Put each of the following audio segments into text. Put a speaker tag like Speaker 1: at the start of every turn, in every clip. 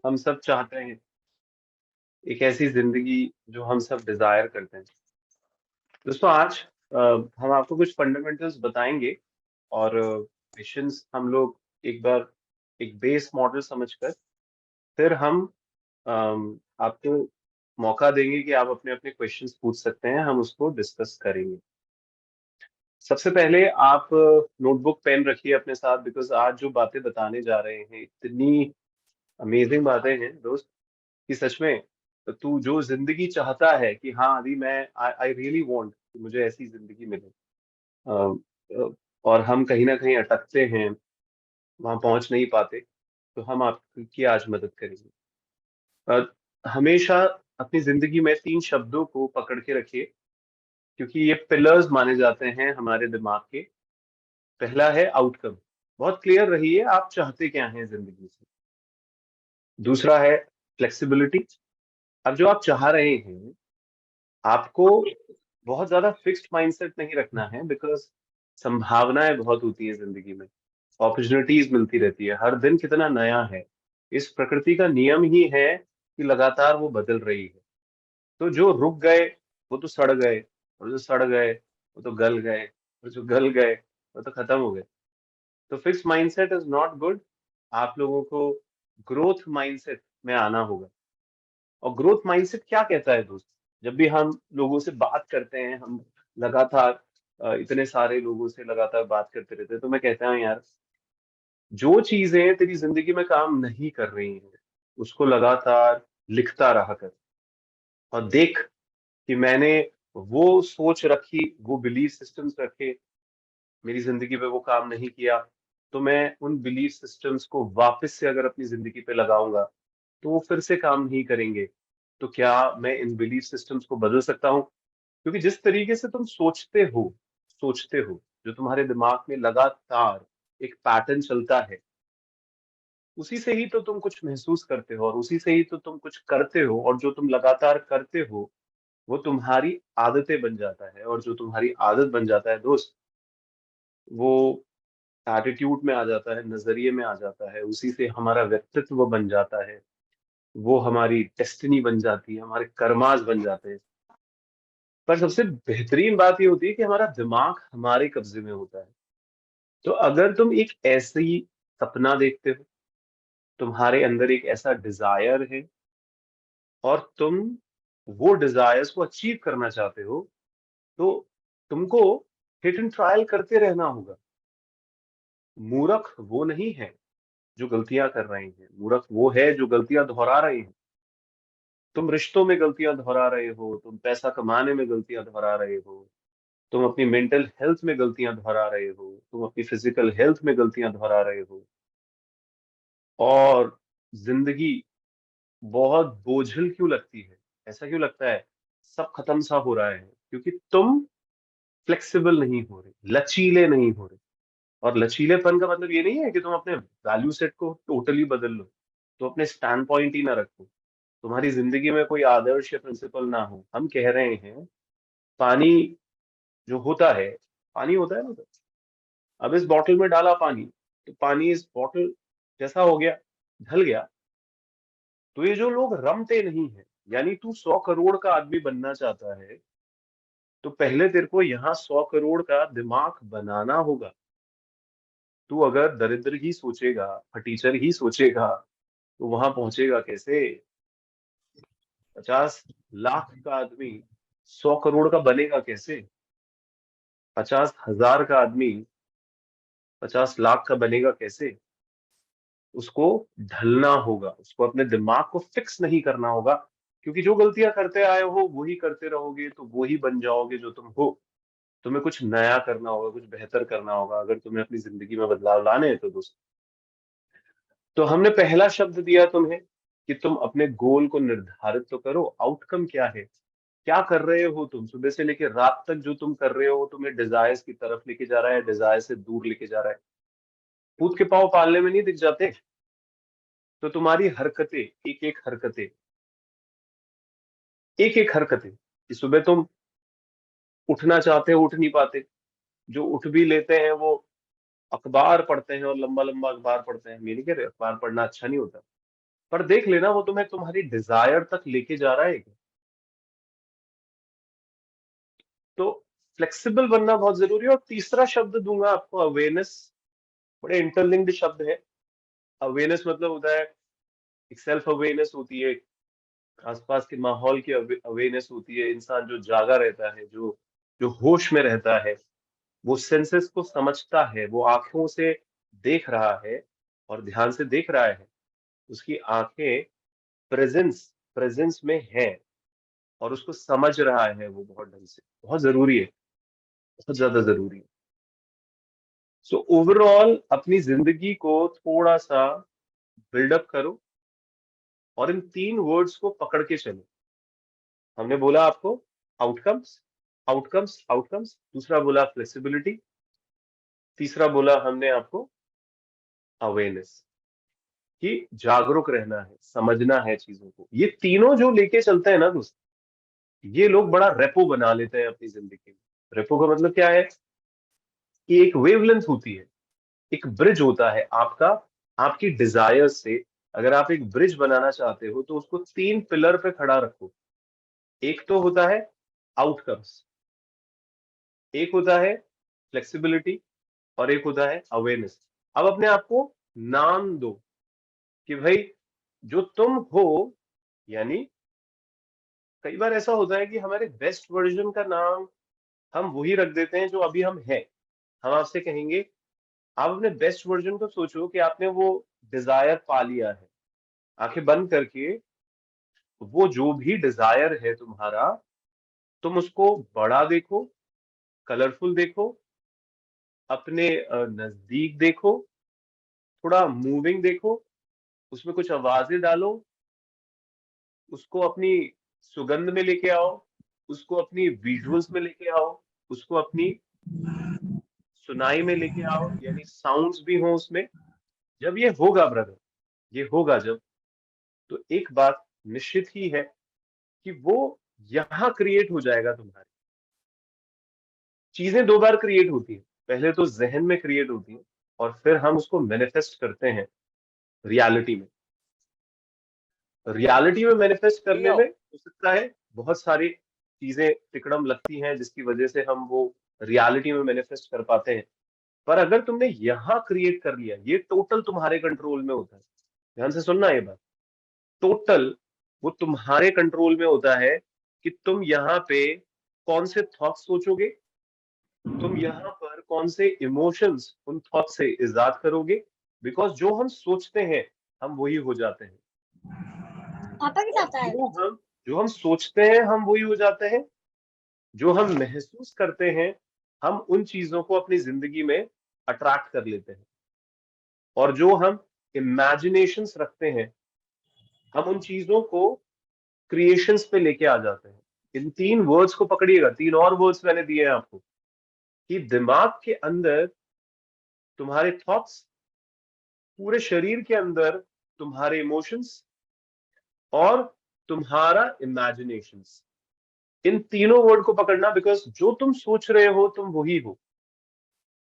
Speaker 1: हम सब चाहते हैं एक ऐसी जिंदगी जो हम सब डिजायर करते हैं। दोस्तों आज हम आपको कुछ फंडामेंटल्स बताएंगे और क्वेश्चंस हम लोग एक बार एक बेस मॉडल समझकर फिर हम आपको मौका देंगे कि आप अपने अपने क्वेश्चंस पूछ सकते हैं, हम उसको डिस्कस करेंगे। सबसे पहले आप नोटबुक पेन रखिए अपने साथ, बिकॉज आज जो बातें बताने जा रहे हैं इतनी अमेजिंग बातें हैं दोस्त कि सच में तू जो जिंदगी चाहता है कि हाँ अभी मैं आई रियली वांट मुझे ऐसी जिंदगी मिले, अ, और हम कहीं ना कहीं अटकते हैं, वहां पहुंच नहीं पाते, तो हम आपकी आज मदद करेंगे। हमेशा अपनी जिंदगी में तीन शब्दों को पकड़ के रखिए, क्योंकि ये पिलर्स माने जाते हैं हमारे दिमाग के। पहला है आउटकम, बहुत क्लियर रहिए आप चाहते क्या हैं जिंदगी से। दूसरा है फ्लेक्सिबिलिटी, अब जो आप चाह रहे हैं आपको बहुत ज्यादा फिक्स्ड माइंडसेट नहीं रखना है, बिकॉज संभावनाएं बहुत होती है जिंदगी में, अपॉर्चुनिटीज मिलती रहती है, हर दिन कितना नया है। इस प्रकृति का नियम ही है कि लगातार वो बदल रही है। तो जो रुक गए वो तो सड़ गए, और जो सड़ गए वो तो गल गए, और जो गल गए वो तो खत्म हो गए। तो fix mindset is not good. आप लोगों को ग्रोथ माइंडसेट में आना होगा। और ग्रोथ माइंडसेट क्या कहता है दोस्त? जब भी हम लोगों से बात करते हैं, हम लगातार इतने सारे लोगों से लगातार बात करते रहते हैं, तो मैं कहता हूँ यार, जो चीजें तेरी जिंदगी में काम नहीं कर रही हैं उसको लगातार लिखता रहा कर, और देख कि मैंने वो सोच रखी, वो बिलीफ सिस्टम्स रखे, मेरी जिंदगी पे वो काम नहीं किया, तो मैं उन बिलीफ सिस्टम्स को वापस से अगर अपनी जिंदगी पे लगाऊंगा तो वो फिर से काम नहीं करेंगे। तो क्या मैं इन बिलीफ सिस्टम्स को बदल सकता हूँ? क्योंकि जिस तरीके से तुम सोचते हो, जो तुम्हारे दिमाग में लगातार एक पैटर्न चलता है, उसी से ही तो तुम कुछ महसूस करते हो, और उसी से ही तो तुम कुछ करते हो, और जो तुम लगातार करते हो वो तुम्हारी आदतें बन जाता है, और जो तुम्हारी आदत बन जाता है दोस्त, वो एटीट्यूड में आ जाता है, नजरिए में आ जाता है, उसी से हमारा व्यक्तित्व बन जाता है, वो हमारी डेस्टिनी बन जाती है, हमारे कर्माज बन जाते हैं। पर सबसे बेहतरीन बात ये होती है कि हमारा दिमाग हमारे कब्जे में होता है। तो अगर तुम एक ऐसी सपना देखते हो, तुम्हारे अंदर एक ऐसा डिजायर है, और तुम वो डिजायर्स को अचीव करना चाहते हो, तो तुमको हिट एंड ट्रायल करते रहना होगा। मूर्ख वो नहीं है जो गलतियां कर रहे हैं, मूर्ख वो है जो गलतियां दोहरा रहे हैं। तुम रिश्तों में गलतियां दोहरा रहे हो, तुम पैसा कमाने में गलतियां दोहरा रहे हो, तुम अपनी मेंटल हेल्थ में गलतियां दोहरा रहे हो, तुम अपनी फिजिकल हेल्थ में गलतियां दोहरा रहे हो, और जिंदगी बहुत बोझिल क्यों लगती है? ऐसा क्यों लगता है सब खत्म सा हो रहा है? क्योंकि तुम फ्लेक्सिबल नहीं हो रहे, लचीले नहीं हो रहे। और लचीलेपन का मतलब ये नहीं है कि तुम अपने वैल्यू सेट को टोटली बदल लो, तो अपने स्टैंड पॉइंट ही ना रखो, तुम्हारी जिंदगी में कोई आदर्श या प्रिंसिपल ना हो। हम कह रहे हैं पानी जो होता है, पानी होता है ना, तो अब इस बॉटल में डाला पानी, तो पानी इस बॉटल जैसा हो गया, ढल गया। तो ये जो लोग रमते नहीं है, यानी तू 100 करोड़ का आदमी बनना चाहता है, तो पहले तेरे को यहाँ 100 करोड़ का दिमाग बनाना होगा। तू अगर दरिद्र ही सोचेगा, फटीचर ही सोचेगा, तो वहां पहुंचेगा कैसे? 50 लाख का आदमी 100 करोड़ का बनेगा कैसे? 50,000 का आदमी 50 लाख का बनेगा कैसे? उसको ढलना होगा, उसको अपने दिमाग को फिक्स नहीं करना होगा, क्योंकि जो गलतियां करते आए हो वही करते रहोगे तो वही बन जाओगे जो तुम हो। तुम्हें कुछ नया करना होगा, कुछ बेहतर करना होगा, अगर तुम्हें अपनी जिंदगी में बदलाव लाने हैं तो दोस्त। तो हमने पहला शब्द दिया तुम्हें कि तुम अपने गोल को निर्धारित तो करो। आउटकम क्या है? क्या कर रहे हो तुम सुबह से लेकर रात तक? जो तुम कर रहे हो तुम्हें डिजायर्स की तरफ लेके जा रहा है, डिजायर से दूर लेके जा रहा है? पूत के पांव पालने में नहीं दिख जाते? तो तुम्हारी हरकतें, एक एक हरकतें कि सुबह तुम उठना चाहते हो, उठ नहीं पाते, जो उठ भी लेते हैं वो अखबार पढ़ते हैं, और लंबा लंबा अखबार पढ़ते हैं। मैं नहीं कह रहे अखबार पढ़ना अच्छा नहीं होता, पर देख लेना वो तुम्हें तुम्हारी डिजायर तक लेके जा रहा है क्या? तो फ्लेक्सिबल बनना बहुत जरूरी है। और तीसरा शब्द दूंगा आपको, अवेयरनेस। बड़े इंटरलिंक्ड शब्द है। अवेयरनेस मतलब होता है, एक सेल्फ अवेयरनेस होती है, आसपास के माहौल की अवेयरनेस होती है। इंसान जो जागा रहता है, जो जो होश में रहता है, वो सेंसेस को समझता है, वो आंखों से देख रहा है और ध्यान से देख रहा है। उसकी आंखें प्रेजेंस प्रेजेंस में है और उसको समझ रहा है वो बहुत ढंग से। बहुत जरूरी है, बहुत ज्यादा जरूरी है। सो ओवरऑल अपनी जिंदगी को थोड़ा सा बिल्डअप करो और इन तीन वर्ड्स को पकड़ के चलो। हमने बोला आपको आउटकम्स, आउटकम्स, आउटकम्स। दूसरा बोला फ्लेक्सिबिलिटी। तीसरा बोला हमने आपको अवेयरनेस, कि जागरूक रहना है, समझना है चीजों को। ये तीनों जो लेके चलते हैं ना दोस्त, ये लोग बड़ा रेपो बना लेते हैं अपनी जिंदगी में। रेपो का मतलब क्या है? कि एक वेवलेंथ होती है, एक ब्रिज होता है आपका, आपकी डिजायर से। अगर आप एक ब्रिज बनाना चाहते हो तो उसको तीन पिलर पे खड़ा रखो। एक तो होता है आउटकम्स, एक होता है फ्लेक्सिबिलिटी, और एक होता है अवेयरनेस। अब अपने आप को नाम दो कि भाई जो तुम हो, यानी कई बार ऐसा होता है कि हमारे बेस्ट वर्जन का नाम हम वही रख देते हैं जो अभी हम हैं। हम आपसे कहेंगे, आप अपने बेस्ट वर्जन को सोचो कि आपने वो डिजायर पा लिया है। आंखें बंद करके वो जो भी डिजायर है तुम्हारा, तुम उसको बड़ा देखो, कलरफुल देखो, अपने नजदीक देखो, थोड़ा मूविंग देखो, उसमें कुछ आवाजें डालो, उसको अपनी सुगंध में लेके आओ, उसको अपनी विजुअल्स में लेके आओ, उसको अपनी सुनाई में लेके आओ, यानी साउंड्स भी हो उसमें। जब ये होगा ब्रदर, ये होगा जब, तो एक बात निश्चित ही है कि वो यहां क्रिएट हो जाएगा तुम्हारी। चीजें दो बार क्रिएट होती है, पहले तो जहन में क्रिएट होती है और फिर हम उसको मैनिफेस्ट करते हैं रियलिटी में। रियलिटी में मैनिफेस्ट करने में हो सकता है बहुत सारी चीजें तिकड़म लगती हैं जिसकी वजह से हम वो रियलिटी में मैनिफेस्ट कर पाते हैं। पर अगर तुमने यहां क्रिएट कर लिया, ये टोटल तुम्हारे कंट्रोल में होता है। ध्यान से सुनना ये बात, टोटल वो तुम्हारे कंट्रोल में होता है कि तुम यहाँ पे कौन से थॉट्स सोचोगे, तुम यहाँ पर कौन से इमोशंस उन थॉट से इजाद करोगे। बिकॉज जो हम सोचते हैं हम वही हो जाते हैं।
Speaker 2: पापा के
Speaker 1: और
Speaker 2: साथ आया
Speaker 1: जो हम सोचते हैं हम वही हो जाते हैं। जो हम महसूस करते हैं, हम उन चीजों को अपनी जिंदगी में अट्रैक्ट कर लेते हैं। और जो हम इमेजिनेशंस रखते हैं, हम उन चीजों को क्रिएशंस पे लेके आ जाते हैं। इन तीन वर्ड्स को पकड़िएगा। तीन और वर्ड्स मैंने दिए हैं आपको, कि दिमाग के अंदर तुम्हारे थॉट्स, पूरे शरीर के अंदर तुम्हारे इमोशंस, और तुम्हारा इमेजिनेशंस। इन तीनों वर्ड को पकड़ना, बिकॉज जो तुम सोच रहे हो तुम वही हो,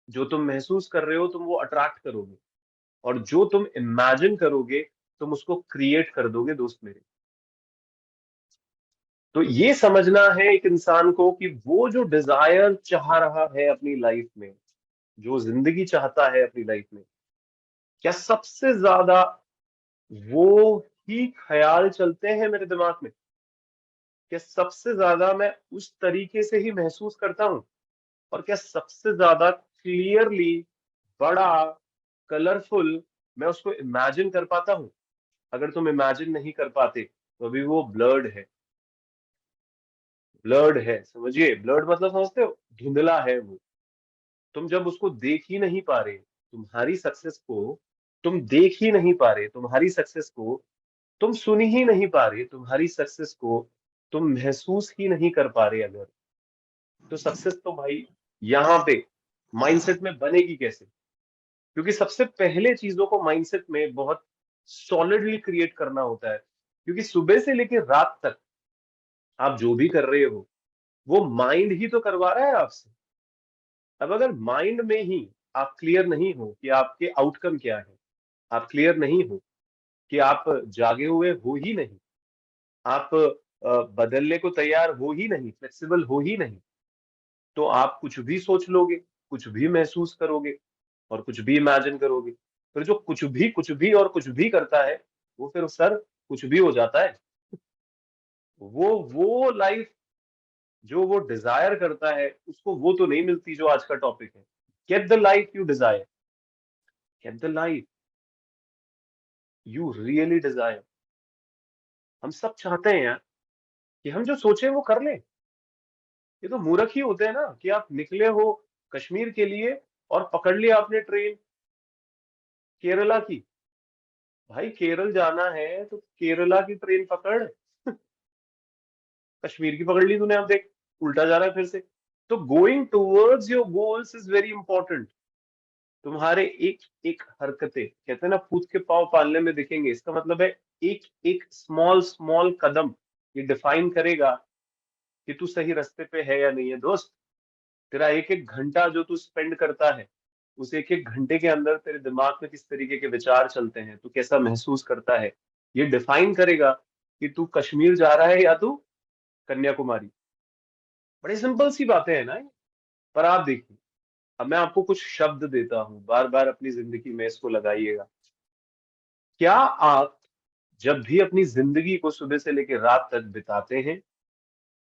Speaker 1: जो तुम महसूस कर रहे हो तुम वो अट्रैक्ट करोगे, और जो तुम इमेजिन करोगे तुम उसको क्रिएट कर दोगे दोस्त मेरे। तो ये समझना है एक इंसान को कि वो जो डिजायर चाह रहा है अपनी लाइफ में, जो जिंदगी चाहता है अपनी लाइफ में, क्या सबसे ज्यादा वो ही ख्याल चलते हैं मेरे दिमाग में? क्या सबसे ज्यादा मैं उस तरीके से ही महसूस करता हूं? और क्या सबसे ज्यादा क्लियरली, बड़ा, कलरफुल मैं उसको इमेजिन कर पाता हूं? अगर तुम इमेजिन नहीं कर पाते तो अभी वो ब्लर्ड है। ब्लर्ड है, समझिए। ब्लर्ड मतलब समझते हो, धुंधला है वो। तुम जब उसको देख ही नहीं पा रहे, तुम्हारी सक्सेस को तुम देख ही नहीं पा रहे, तुम्हारी सक्सेस को तुम सुन ही नहीं पा रहे, तुम्हारी सक्सेस को तुम महसूस ही नहीं कर पा रहे, अगर, तो सक्सेस तो भाई यहाँ पे माइंडसेट में बनेगी कैसे? क्योंकि सबसे पहले चीजों को माइंडसेट में बहुत सॉलिडली क्रिएट करना होता है। क्योंकि सुबह से लेकर रात तक आप जो भी कर रहे हो वो माइंड ही तो करवा रहा है आपसे। अब अगर माइंड में ही आप क्लियर नहीं हो कि आपके आउटकम क्या है, आप क्लियर नहीं हो कि आप जागे हुए हो ही नहीं, आप बदलने को तैयार हो ही नहीं, फ्लेक्सिबल हो ही नहीं, तो आप कुछ भी सोच लोगे, कुछ भी महसूस करोगे और कुछ भी इमेजिन करोगे। फिर जो कुछ भी और कुछ भी करता है, वो फिर सर कुछ भी हो जाता है। वो लाइफ जो वो डिजायर करता है, उसको वो तो नहीं मिलती जो आज का टॉपिक है। Get the life you desire, get the life you really desire. हम सब चाहते हैं यार कि हम जो सोचे वो कर लें। ये तो मूर्ख ही होते हैं ना कि आप निकले हो कश्मीर के लिए और पकड़ लिया आपने ट्रेन केरला की। भाई केरल जाना है तो केरला की ट्रेन पकड़, कश्मीर की पकड़ ली तूने, अब देख उल्टा जा रहा है फिर से। तो going towards your goals is very important. तुम्हारे एक एक हरकतें, कहते हैं ना पूत के पांव पालने में दिखेंगे, इसका मतलब है एक एक स्मॉल स्मॉल कदम ये डिफाइन करेगा कि तू सही रास्ते पे है या नहीं है दोस्त। तेरा एक एक घंटा जो तू स्पेंड करता है, उस एक एक घंटे के अंदर तेरे दिमाग में किस तरीके के विचार चलते हैं, तू कैसा महसूस करता है, ये डिफाइन करेगा कि तू कश्मीर जा रहा है या तू कन्याकुमारी। बड़ी सिंपल सी बातें हैं ना ये। पर आप देखिए, अब मैं आपको कुछ शब्द देता हूं, बार बार अपनी जिंदगी में इसको लगाइएगा। क्या आप जब भी अपनी जिंदगी को सुबह से लेकर रात तक बिताते हैं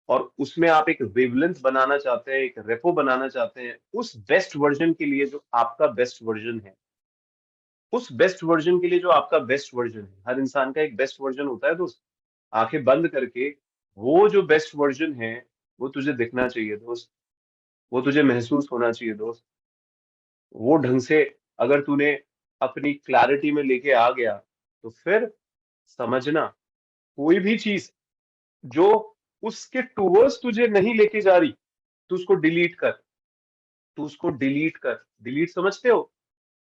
Speaker 1: और उसमें आप एक वेवलेंथ बनाना चाहते हैं, एक रेपो बनाना चाहते हैं उस बेस्ट वर्जन के लिए जो आपका बेस्ट वर्जन है, उस बेस्ट वर्जन के लिए जो आपका बेस्ट वर्जन है, हर इंसान का एक बेस्ट वर्जन होता है दोस्त। आंखें बंद करके वो जो बेस्ट वर्जन है वो तुझे दिखना चाहिए दोस्त, वो तुझे महसूस होना चाहिए दोस्त। वो ढंग से अगर तूने अपनी क्लैरिटी में लेके आ गया, तो फिर समझना कोई भी चीज जो उसके टूवर्ड्स तुझे नहीं लेके जा रही, तू उसको डिलीट कर, तू उसको डिलीट कर। डिलीट समझते हो?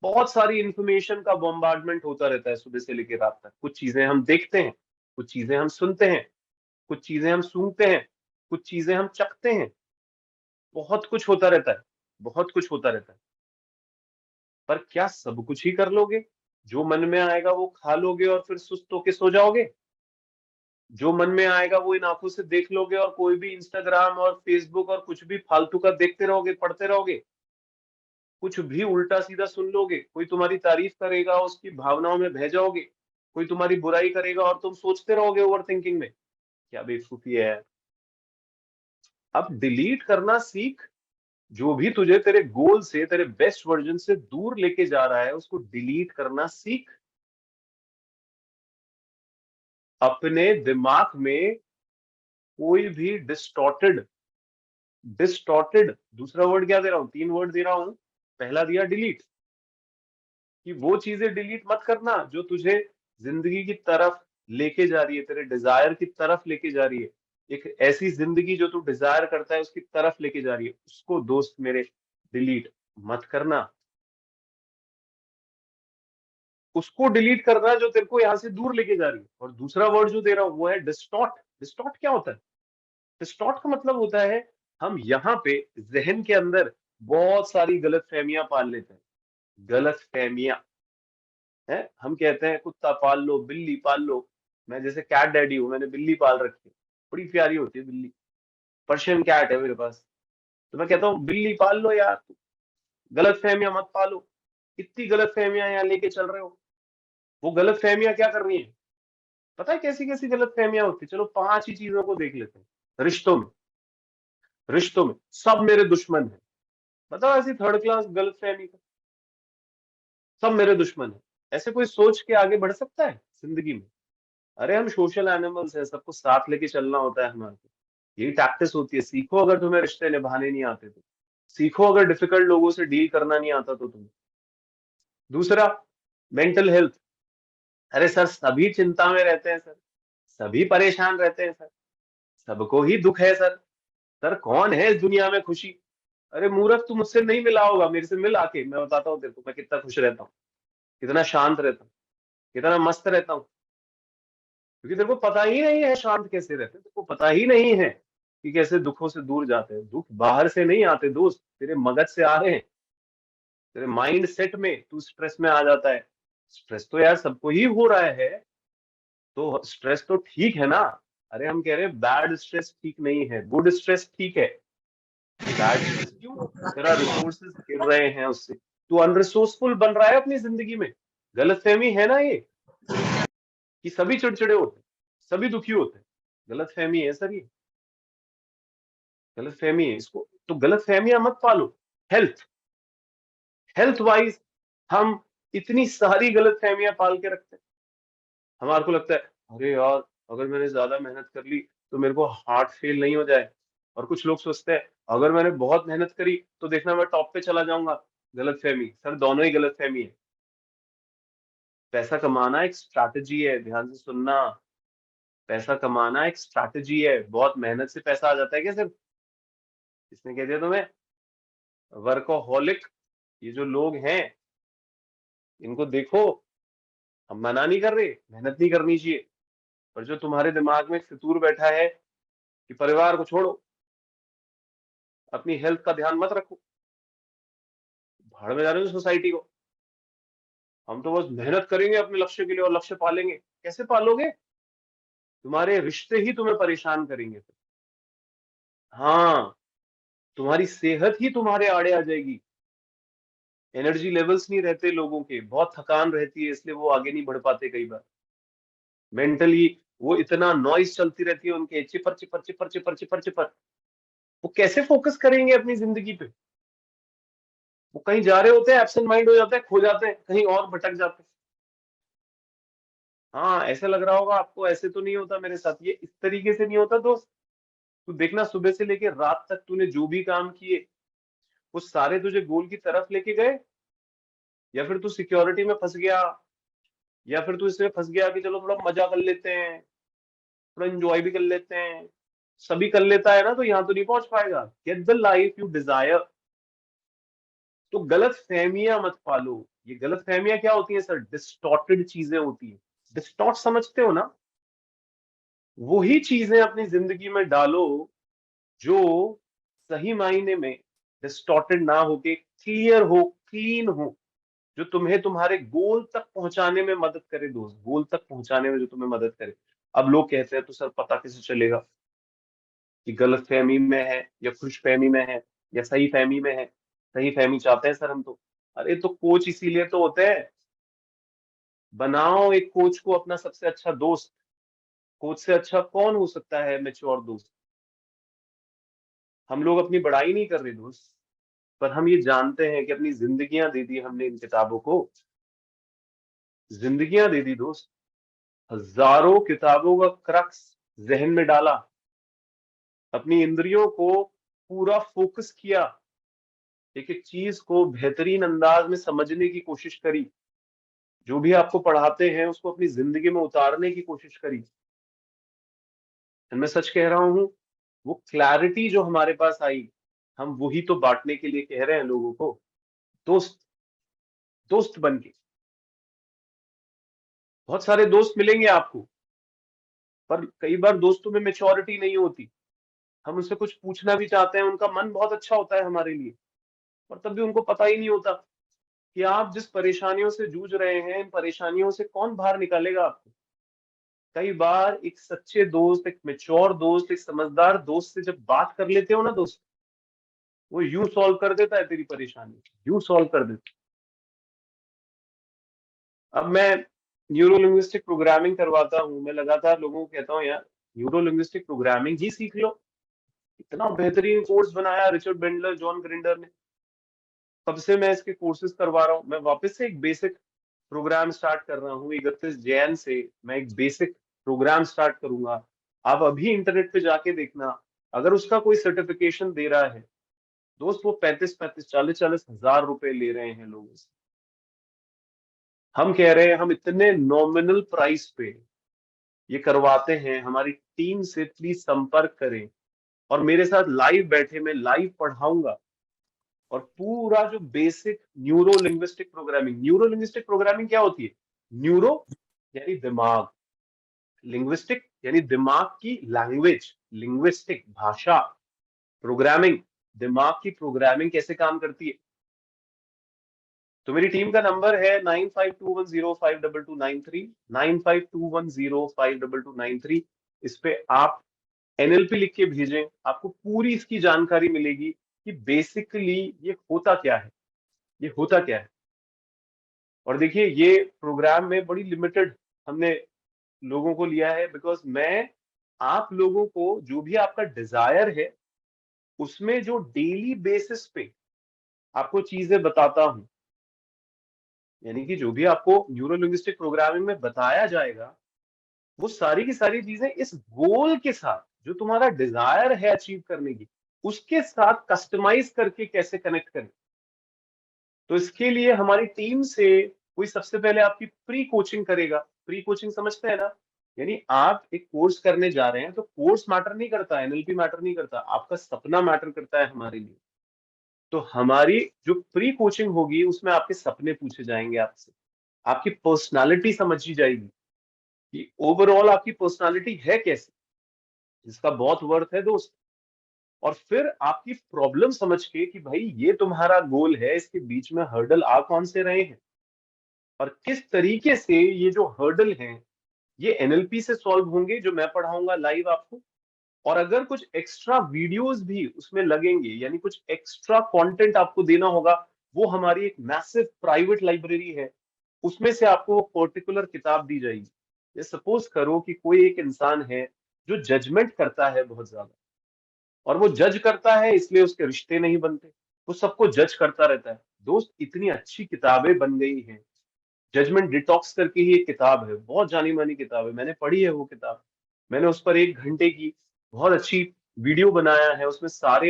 Speaker 1: बहुत सारी इंफॉर्मेशन का बॉम्बार्डमेंट होता रहता है सुबह से लेकर रात तक। कुछ चीजें हम देखते हैं, कुछ चीजें हम सुनते हैं, कुछ चीजें हम सूंघते हैं, कुछ चीजें हम चखते हैं। बहुत कुछ होता रहता है, बहुत कुछ होता रहता है। पर क्या सब कुछ ही कर लोगे? जो मन में आएगा वो खा लोगे और फिर सुस्त होके सो जाओगे? जो मन में आएगा वो इन आंखों से देख लोगे और कोई भी इंस्टाग्राम और फेसबुक और कुछ भी फालतू का देखते रहोगे, पढ़ते रहोगे? कुछ भी उल्टा सीधा सुन लोगे? कोई तुम्हारी तारीफ करेगा, उसकी भावनाओं में बह जाओगे? कोई तुम्हारी बुराई करेगा और तुम सोचते रहोगे ओवर थिंकिंग में? क्या बेवकूफी है। अब डिलीट करना सीख। जो भी तुझे तेरे गोल से, तेरे बेस्ट वर्जन से दूर लेके जा रहा है, उसको डिलीट करना सीख। अपने दिमाग में कोई भी डिस्टॉर्टेड, डिस्टॉर्टेड दूसरा वर्ड क्या दे रहा हूं, तीन वर्ड दे रहा हूं। पहला दिया डिलीट, कि वो चीजें डिलीट मत करना जो तुझे जिंदगी की तरफ लेके जा रही है, तेरे डिजायर की तरफ लेके जा रही है। एक ऐसी जिंदगी जो तू डिजायर करता है उसकी तरफ लेके जा रही है, उसको दोस्त मेरे डिलीट मत करना। उसको डिलीट करना जो तेरे को यहां से दूर लेके जा रही है। और दूसरा वर्ड जो दे रहा हूं वो है डिस्टॉर्ट। डिस्टॉर्ट क्या होता है? डिस्टॉर्ट का मतलब होता है हम यहाँ पे जहन के अंदर बहुत सारी गलत फहमियां पाल लेते हैं। गलत फहमियां है, हम कहते हैं कुत्ता पाल लो, बिल्ली पाल लो। मैं जैसे कैट डैडी हूं, मैंने बिल्ली पाल रखी है, बड़ी प्यारी होती है बिल्ली, पर्शियन कैट है मेरे पास। तो मैं कहता हूँ बिल्ली पाल लो यार, गलत फहमियां मत पालो। इतनी गलत फहमियां यहाँ लेके चल रहे हो। वो गलत फहमियां क्या कर रही है? पता है कैसी कैसी गलत फहमियां होती है? चलो पांच ही चीजों को देख लेते हैं। रिश्तों में, रिश्तों में सब मेरे दुश्मन है। बताओ ऐसी थर्ड क्लास गलत फहमी का, सब मेरे दुश्मन है। ऐसे कोई सोच के आगे बढ़ सकता है जिंदगी में? अरे हम सोशल एनिमल्स हैं, सबको साथ लेके चलना होता है हमारे को। यही प्रैक्टिस होती है। सीखो अगर तुम्हें रिश्ते निभाने नहीं आते तो, सीखो अगर डिफिकल्ट लोगों से डील करना नहीं आता तो तुम्हें। दूसरा, मेंटल हेल्थ। अरे सर सभी चिंता में रहते हैं सर, सभी परेशान रहते हैं सर, सबको ही दुख है सर। सर कौन है इस दुनिया में खुशी? अरे मूर्ख, तू मुझसे नहीं मिला होगा, मेरे से मिल आके, मैं बताता हूँ तेरे को मैं कितना खुश रहता हूँ, कितना शांत रहता हूँ, कितना मस्त रहता हूँ। क्योंकि तेरे को पता ही नहीं है शांत कैसे रहते, तेरे को पता ही नहीं है कि कैसे दुखों से दूर जाते हैं। दुख बाहर से नहीं आते दोस्त, तेरे मगज से आ रहे हैं। तेरे माइंड सेट में तू स्ट्रेस में आ जाता है, स्ट्रेस तो यार सबको ही हो रहा है, तो स्ट्रेस तो ठीक है ना। अरे हम कह रहे हैं बैड स्ट्रेस ठीक नहीं है, गुड स्ट्रेस ठीक है। बैड स्ट्रेस क्यों? तेरा रिसोर्सेज गिर रहे हैं उससे, तू अनरिसोर्सफुल बन रहा है अपनी जिंदगी में। गलतफहमी है ना ये, कि सभी चिड़चिड़े होते हैं, सभी दुखी होते हैं। गलतफहमी है सर ये, गलतफहमी है। इसको तो गलतफहमियां मत पालो। हेल्थ हेल्थ वाइज हम इतनी सारी गलतफहमियां पाल के रखते हैं। हमारे को लगता है अरे यार, अगर मैंने ज्यादा मेहनत कर ली तो मेरे को हार्ट फेल नहीं हो जाए। और कुछ लोग सोचते हैं अगर मैंने बहुत मेहनत करी तो देखना मैं टॉप पे चला जाऊंगा। गलतफहमी सर, दोनों ही गलतफहमी है। पैसा कमाना एक स्ट्रैटेजी है, ध्यान से सुनना। पैसा कमाना एक स्ट्रैटेजी है, बहुत मेहनत से पैसा आ जाता है क्या सिर्फ? किसने कह दिया तुम्हें? वर्कोहॉलिक ये जो लोग हैं, इनको देखो। हम मना नहीं कर रहे, मेहनत नहीं करनी चाहिए। पर जो तुम्हारे दिमाग में फितूर बैठा है कि परिवार को छोड़ो, अपनी हेल्थ का ध्यान मत रखो, भाड़ में जाने दो सोसाइटी को। हम तो बस मेहनत करेंगे अपने लक्ष्य के लिए और लक्ष्य पालेंगे। कैसे पालोगे? तुम्हारे रिश्ते ही तुम्हें परेशान करेंगे फिर। हाँ, तुम्हारी सेहत ही तुम्हारे आड़े आ जाएगी। एनर्जी लेवल्स नहीं रहते लोगों के, बहुत थकान रहती है, इसलिए वो आगे नहीं बढ़ पाते कई बार। मेंटली वो इतना नॉइज चलती रहती है उनके, cheaper cheaper cheaper cheaper cheaper cheaper. वो कैसे फोकस करेंगे अपनी जिंदगी पे? वो कहीं जा रहे होते हैं, एब्सेंट माइंड हो जाते हैं, खो जाते हैं, कहीं और भटक जाते हैं। हाँ, ऐसा लग रहा होगा आपको, ऐसे तो नहीं होता मेरे साथ, ये इस तरीके से नहीं होता दोस्त। तू देखना, सुबह से लेके रात तक तूने जो भी काम किए वो सारे तुझे गोल की तरफ लेके गए, या फिर तू सिक्योरिटी में फंस गया, या फिर तू इसमें फंस गया कि चलो थोड़ा मजा कर लेते हैं, थोड़ा एंजॉय भी कर लेते हैं। सभी कर लेता है ना, तो यहाँ तो नहीं पहुंच पाएगा। Gate the life you Dzire. तो गलत फहमियां मत पालो। ये गलत फहमियां क्या होती हैं सर? डिस्टॉर्टेड चीजें होती हैं। डिस्टॉर्ट समझते हो ना? वही चीजें अपनी जिंदगी में डालो जो सही मायने में डिस्टॉर्टेड ना होके क्लियर हो, क्लीन हो, जो तुम्हें तुम्हारे गोल तक पहुंचाने में मदद करे दोस्त, गोल तक पहुंचाने में जो तुम्हें मदद करे। अब लोग कहते हैं तो सर पता कैसे चलेगा कि गलत फहमी में है या खुश फहमी में है या सही फहमी में है? सही फहमी चाहते हैं सर हम तो। अरे तो कोच इसीलिए तो होते हैं। बनाओ एक कोच को अपना सबसे अच्छा दोस्त। कोच से अच्छा कौन हो सकता है मैच्योर दोस्त? हम लोग अपनी बड़ाई नहीं कर रहे दोस्त, पर हम ये जानते हैं कि अपनी जिंदगियां दे दी हमने इन किताबों को। जिंदगियां दे दी दोस्त, हजारों किताबों का क्रक्स जहन में डाला, अपनी इंद्रियों को पूरा फोकस किया, एक एक चीज को बेहतरीन अंदाज में समझने की कोशिश करी, जो भी आपको पढ़ाते हैं उसको अपनी जिंदगी में उतारने की कोशिश करी। मैं सच कह रहा हूं, वो क्लैरिटी जो हमारे पास आई, हम वही तो बांटने के लिए कह रहे हैं लोगों को। दोस्त, दोस्त बन के। बहुत सारे दोस्त मिलेंगे आपको, पर कई बार दोस्तों में मेच्योरिटी नहीं होती। हम उनसे कुछ पूछना भी चाहते हैं, उनका मन बहुत अच्छा होता है हमारे लिए, पर तब भी उनको पता ही नहीं होता कि आप जिस परेशानियों से जूझ रहे हैं, इन परेशानियों से कौन बाहर निकालेगा आपको। कई बार एक सच्चे दोस्त, एक मेच्योर दोस्त, एक समझदार दोस्त से जब बात कर लेते हो ना दोस्त, वो यूं सॉल्व कर देता है तेरी परेशानी, यूं सॉल्व कर देता है। अब मैं न्यूरो लिंग्विस्टिक प्रोग्रामिंग करवाता हूँ, मैं लगातार लोगों को कहता हूँ यार न्यूरो लिंग्विस्टिक प्रोग्रामिंग ही सीख लो। इतना बेहतरीन कोर्स बनाया रिचर्ड बेंडलर, जॉन ग्रिंडर ने। तब से मैं इसके कोर्सेज करवा रहा हूँ। मैं वापस से एक बेसिक प्रोग्राम स्टार्ट कर रहा हूँ 31 जैन से। मैं एक बेसिक प्रोग्राम स्टार्ट करूंगा। आप अभी इंटरनेट पे जाके देखना, अगर उसका कोई सर्टिफिकेशन दे रहा है दोस्त, वो 35-35 40-40 हजार रुपए ले रहे हैं लोगों से। हम कह रहे हैं हम इतने नॉमिनल प्राइस पे ये करवाते हैं, हमारी टीम से प्लीज संपर्क करें और मेरे साथ लाइव बैठे, मैं लाइव पढ़ाऊंगा। और पूरा जो basic neuro linguistic programming, neuro linguistic programming क्या होती है? न्यूरो यानी दिमाग, लिंग्विस्टिक यानी दिमाग की लैंग्वेज, लिंग्विस्टिक भाषा, प्रोग्रामिंग दिमाग की प्रोग्रामिंग कैसे काम करती है। तो मेरी टीम का नंबर है 9521052293, 9521052293। इस पे आप एनएलपी लिख के भेजें, आपको पूरी इसकी जानकारी मिलेगी कि बेसिकली ये होता क्या है, ये होता क्या है। और देखिए, ये प्रोग्राम में बड़ी लिमिटेड हमने लोगों को लिया है, बिकॉज मैं आप लोगों को जो भी आपका डिजायर है उसमें जो डेली बेसिस पे आपको चीजें बताता हूं, यानी कि जो भी आपको न्यूरो लिंग्विस्टिक प्रोग्रामिंग में बताया जाएगा, वो सारी की सारी चीजें इस गोल के साथ, जो तुम्हारा डिजायर है अचीव करने की, उसके साथ कस्टमाइज करके कैसे कनेक्ट करें। तो इसके लिए हमारी टीम से कोई सबसे पहले आपकी प्री कोचिंग करेगा। प्री कोचिंग समझते हैं ना, यानी आप एक कोर्स करने जा रहे हैं तो कोर्स मैटर नहीं करता, एनएलपी मैटर नहीं करता, आपका सपना मैटर करता है हमारे लिए। तो हमारी जो प्री कोचिंग होगी उसमें आपके सपने पूछे जाएंगे आपसे, आपकी पर्सनालिटी समझी जाएगी कि ओवरऑल आपकी पर्सनालिटी है कैसी, जिसका बहुत वर्थ है दोस्त। और फिर आपकी प्रॉब्लम समझ के कि भाई ये तुम्हारा गोल है, इसके बीच में हर्डल आ कौन से रहे हैं और किस तरीके से ये जो हर्डल हैं ये एनएलपी से सॉल्व होंगे, जो मैं पढ़ाऊंगा लाइव आपको। और अगर कुछ एक्स्ट्रा वीडियोस भी उसमें लगेंगे, यानी कुछ एक्स्ट्रा कंटेंट आपको देना होगा, वो हमारी एक मैसिव प्राइवेट लाइब्रेरी है, उसमें से आपको वो पर्टिकुलर किताब दी जाएगी। ये सपोज करो कि कोई एक इंसान है जो जजमेंट करता है बहुत ज्यादा, और वो जज करता है इसलिए उसके रिश्ते नहीं बनते, वो सबको जज करता रहता है। दोस्त, इतनी अच्छी किताबें बन गई हैं। जजमेंट डिटॉक्स करके ही एक किताब है, बहुत जानी मानी किताब है, मैंने पढ़ी है वो किताब। मैंने उस पर 1 घंटे की बहुत अच्छी वीडियो बनाया है, उसमें सारे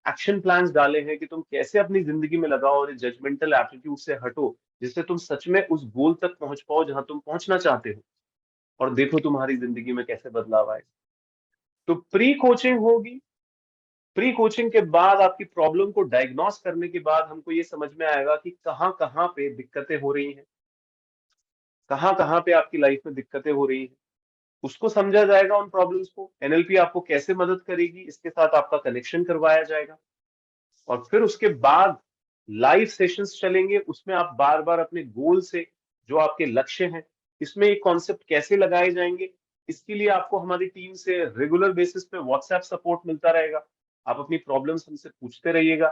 Speaker 1: एक्शन प्लान्स डाले हैं कि तुम कैसे अपनी जिंदगी में लगाओ और जजमेंटल एटीट्यूड से हटो, जिससे तुम सच में उस गोल तक पहुंच पाओ जहां तुम पहुंचना चाहते हो, और देखो तुम्हारी जिंदगी में कैसे बदलाव आए। तो प्री कोचिंग होगी। प्री कोचिंग के बाद आपकी प्रॉब्लम को डायग्नोस करने के बाद हमको ये समझ में आएगा कि कहाँ कहाँ पे दिक्कतें हो रही हैं, कहाँ कहाँ पे आपकी लाइफ में दिक्कतें हो रही हैं, उसको समझा जाएगा। उन प्रॉब्लम्स को एनएलपी आपको कैसे मदद करेगी, इसके साथ आपका कनेक्शन करवाया जाएगा। और फिर उसके बाद लाइव सेशंस चलेंगे, उसमें आप बार बार अपने गोल से, जो आपके लक्ष्य हैं, इसमें ये कॉन्सेप्ट कैसे लगाए जाएंगे, इसके लिए आपको हमारी टीम से रेगुलर बेसिस पे व्हाट्सएप सपोर्ट मिलता रहेगा। आप अपनी प्रॉब्लम्स हमसे पूछते रहिएगा।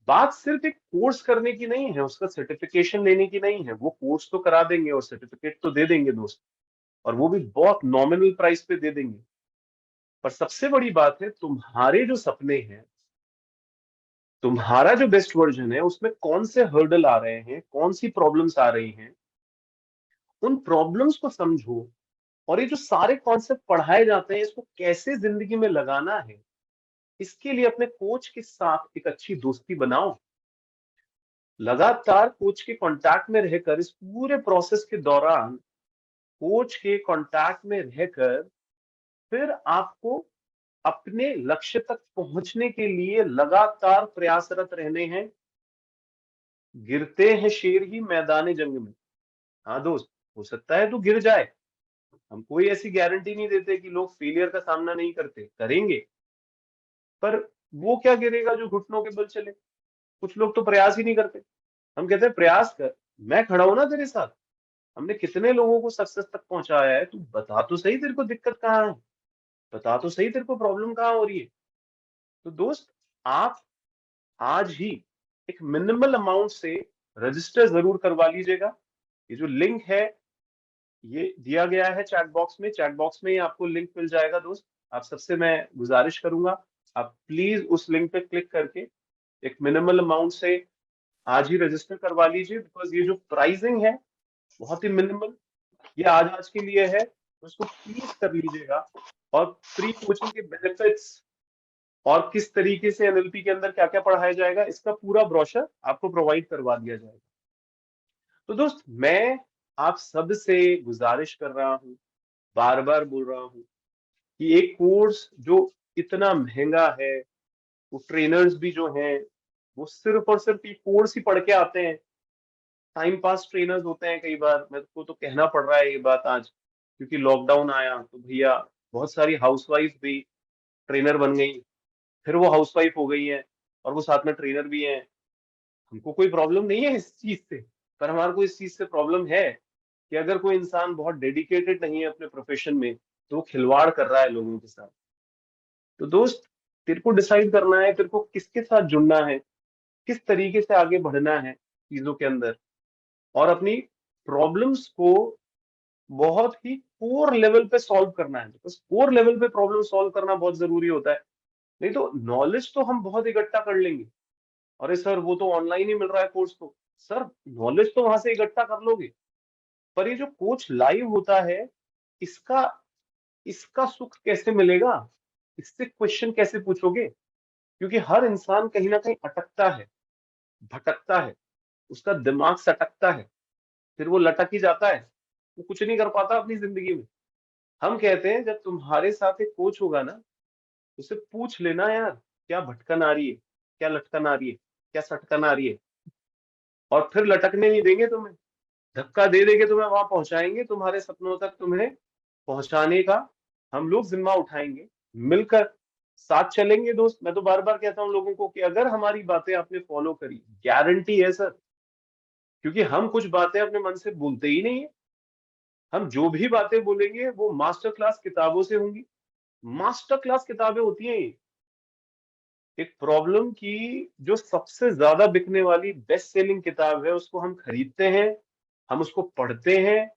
Speaker 1: बात सिर्फ एक कोर्स करने की नहीं है, उसका सर्टिफिकेशन लेने की नहीं है, वो कोर्स तो करा देंगे और सर्टिफिकेट तो दे देंगे दोस्त, और वो भी बहुत नॉमिनल प्राइस पे दे देंगे। पर सबसे बड़ी बात है, तुम्हारे जो सपने हैं, तुम्हारा जो बेस्ट वर्जन है, उसमें कौन से हर्डल आ रहे हैं, कौन सी प्रॉब्लम्स आ रही हैं, उन प्रॉब्लम्स को समझो। और ये जो सारे कॉन्सेप्ट पढ़ाए जाते हैं, इसको कैसे जिंदगी में लगाना है, इसके लिए अपने कोच के साथ एक अच्छी दोस्ती बनाओ। लगातार कोच के कांटेक्ट में रहकर, इस पूरे प्रोसेस के दौरान कोच के कांटेक्ट में रहकर, फिर आपको अपने लक्ष्य तक पहुंचने के लिए लगातार प्रयासरत रहने हैं। गिरते हैं शेर ही मैदान जंग में। हाँ दोस्त, हो सकता है तू गिर जाए, हम कोई ऐसी गारंटी नहीं देते कि लोग फेलियर का सामना नहीं करते, करेंगे। पर वो क्या गिरेगा जो घुटनों के बल चले। कुछ लोग तो प्रयास ही नहीं करते। हम कहते हैं प्रयास कर, मैं खड़ा हूं ना तेरे साथ। हमने कितने लोगों को सक्सेस तक पहुंचाया है, तू बता तो सही तेरे को दिक्कत कहाँ है, बता तो सही तेरे को प्रॉब्लम कहाँ हो रही है। तो दोस्त, आप आज ही एक मिनिमल अमाउंट से रजिस्टर जरूर करवा लीजिएगा। ये जो लिंक है ये दिया गया है चैट बॉक्स में, चैट बॉक्स में ही आपको लिंक मिल जाएगा दोस्त। आप सबसे मैं गुजारिश करूंगा, आप प्लीज उस लिंक पे क्लिक करके एक मिनिमल अमाउंट से आज ही रजिस्टर करवा लीजिए, बिकॉज ये जो प्राइसिंग है बहुत ही मिनिमल, ये आज आज के लिए है, तो इसको प्लीज कर लीजिएगा। और प्री कोचिंग के बेनिफिट्स और किस तरीके से एनएलपी के अंदर क्या क्या पढ़ाया जाएगा, इसका पूरा ब्रोशर आपको प्रोवाइड करवा दिया जाएगा। तो दोस्त, मैं आप सब से गुजारिश कर रहा हूँ, बार बार बोल रहा हूँ कि एक कोर्स जो इतना महंगा है, वो ट्रेनर्स भी जो हैं वो सिर्फ और सिर्फ ये कोर्स ही पढ़ के आते हैं। टाइम पास ट्रेनर्स होते हैं कई बार, मेरे को तो कहना पड़ रहा है ये बात आज, क्योंकि लॉकडाउन आया तो भैया बहुत सारी हाउसवाइफ भी ट्रेनर बन गई, फिर वो हाउसवाइफ हो गई है और वो साथ में ट्रेनर भी हैं। हमको कोई प्रॉब्लम नहीं है इस चीज से, पर हमारे को इस चीज से प्रॉब्लम है कि अगर कोई इंसान बहुत डेडिकेटेड नहीं है अपने प्रोफेशन में तो वो खिलवाड़ कर रहा है लोगों के साथ। तो दोस्त, तेरे को डिसाइड करना है तेरे को किसके साथ जुड़ना है, किस तरीके से आगे बढ़ना है चीजों के अंदर, और अपनी प्रॉब्लम्स को बहुत ही कोर लेवल पे सॉल्व करना है। बस कोर लेवल पे प्रॉब्लम सॉल्व करना बहुत जरूरी होता है। नहीं तो नॉलेज तो हम बहुत इकट्ठा कर लेंगे, अरे सर वो तो ऑनलाइन ही मिल रहा है कोर्स, तो सर नॉलेज तो वहां से इकट्ठा कर लोगे, पर ये जो कोच लाइव होता है, इसका इसका सुख कैसे मिलेगा, इससे क्वेश्चन कैसे पूछोगे? क्योंकि हर इंसान कहीं ना कहीं अटकता है, भटकता है, उसका दिमाग सटकता है, फिर वो लटक ही जाता है, वो कुछ नहीं कर पाता अपनी जिंदगी में। हम कहते हैं जब तुम्हारे साथ एक कोच होगा ना, उसे पूछ लेना यार, क्या भटकन आ रही है, क्या लटकन आ रही है, क्या सटकन आ रही है, और फिर लटकने नहीं देंगे तुम्हें, धक्का दे देंगे तुम्हें, वहां पहुंचाएंगे, तुम्हारे सपनों तक तुम्हें पहुंचाने का हम लोग जिम्मा उठाएंगे, मिलकर साथ चलेंगे। दोस्त, मैं तो बार बार कहता हूँ लोगों को कि अगर हमारी बातें आपने फॉलो करी, गारंटी है सर, क्योंकि हम कुछ बातें अपने मन से बोलते ही नहीं है। हम जो भी बातें बोलेंगे वो मास्टर क्लास किताबों से होंगी, मास्टर क्लास किताबें होती हैं ये। एक प्रॉब्लम की जो सबसे ज्यादा बिकने वाली बेस्ट सेलिंग किताब है, उसको हम खरीदते हैं, हम उसको पढ़ते हैं,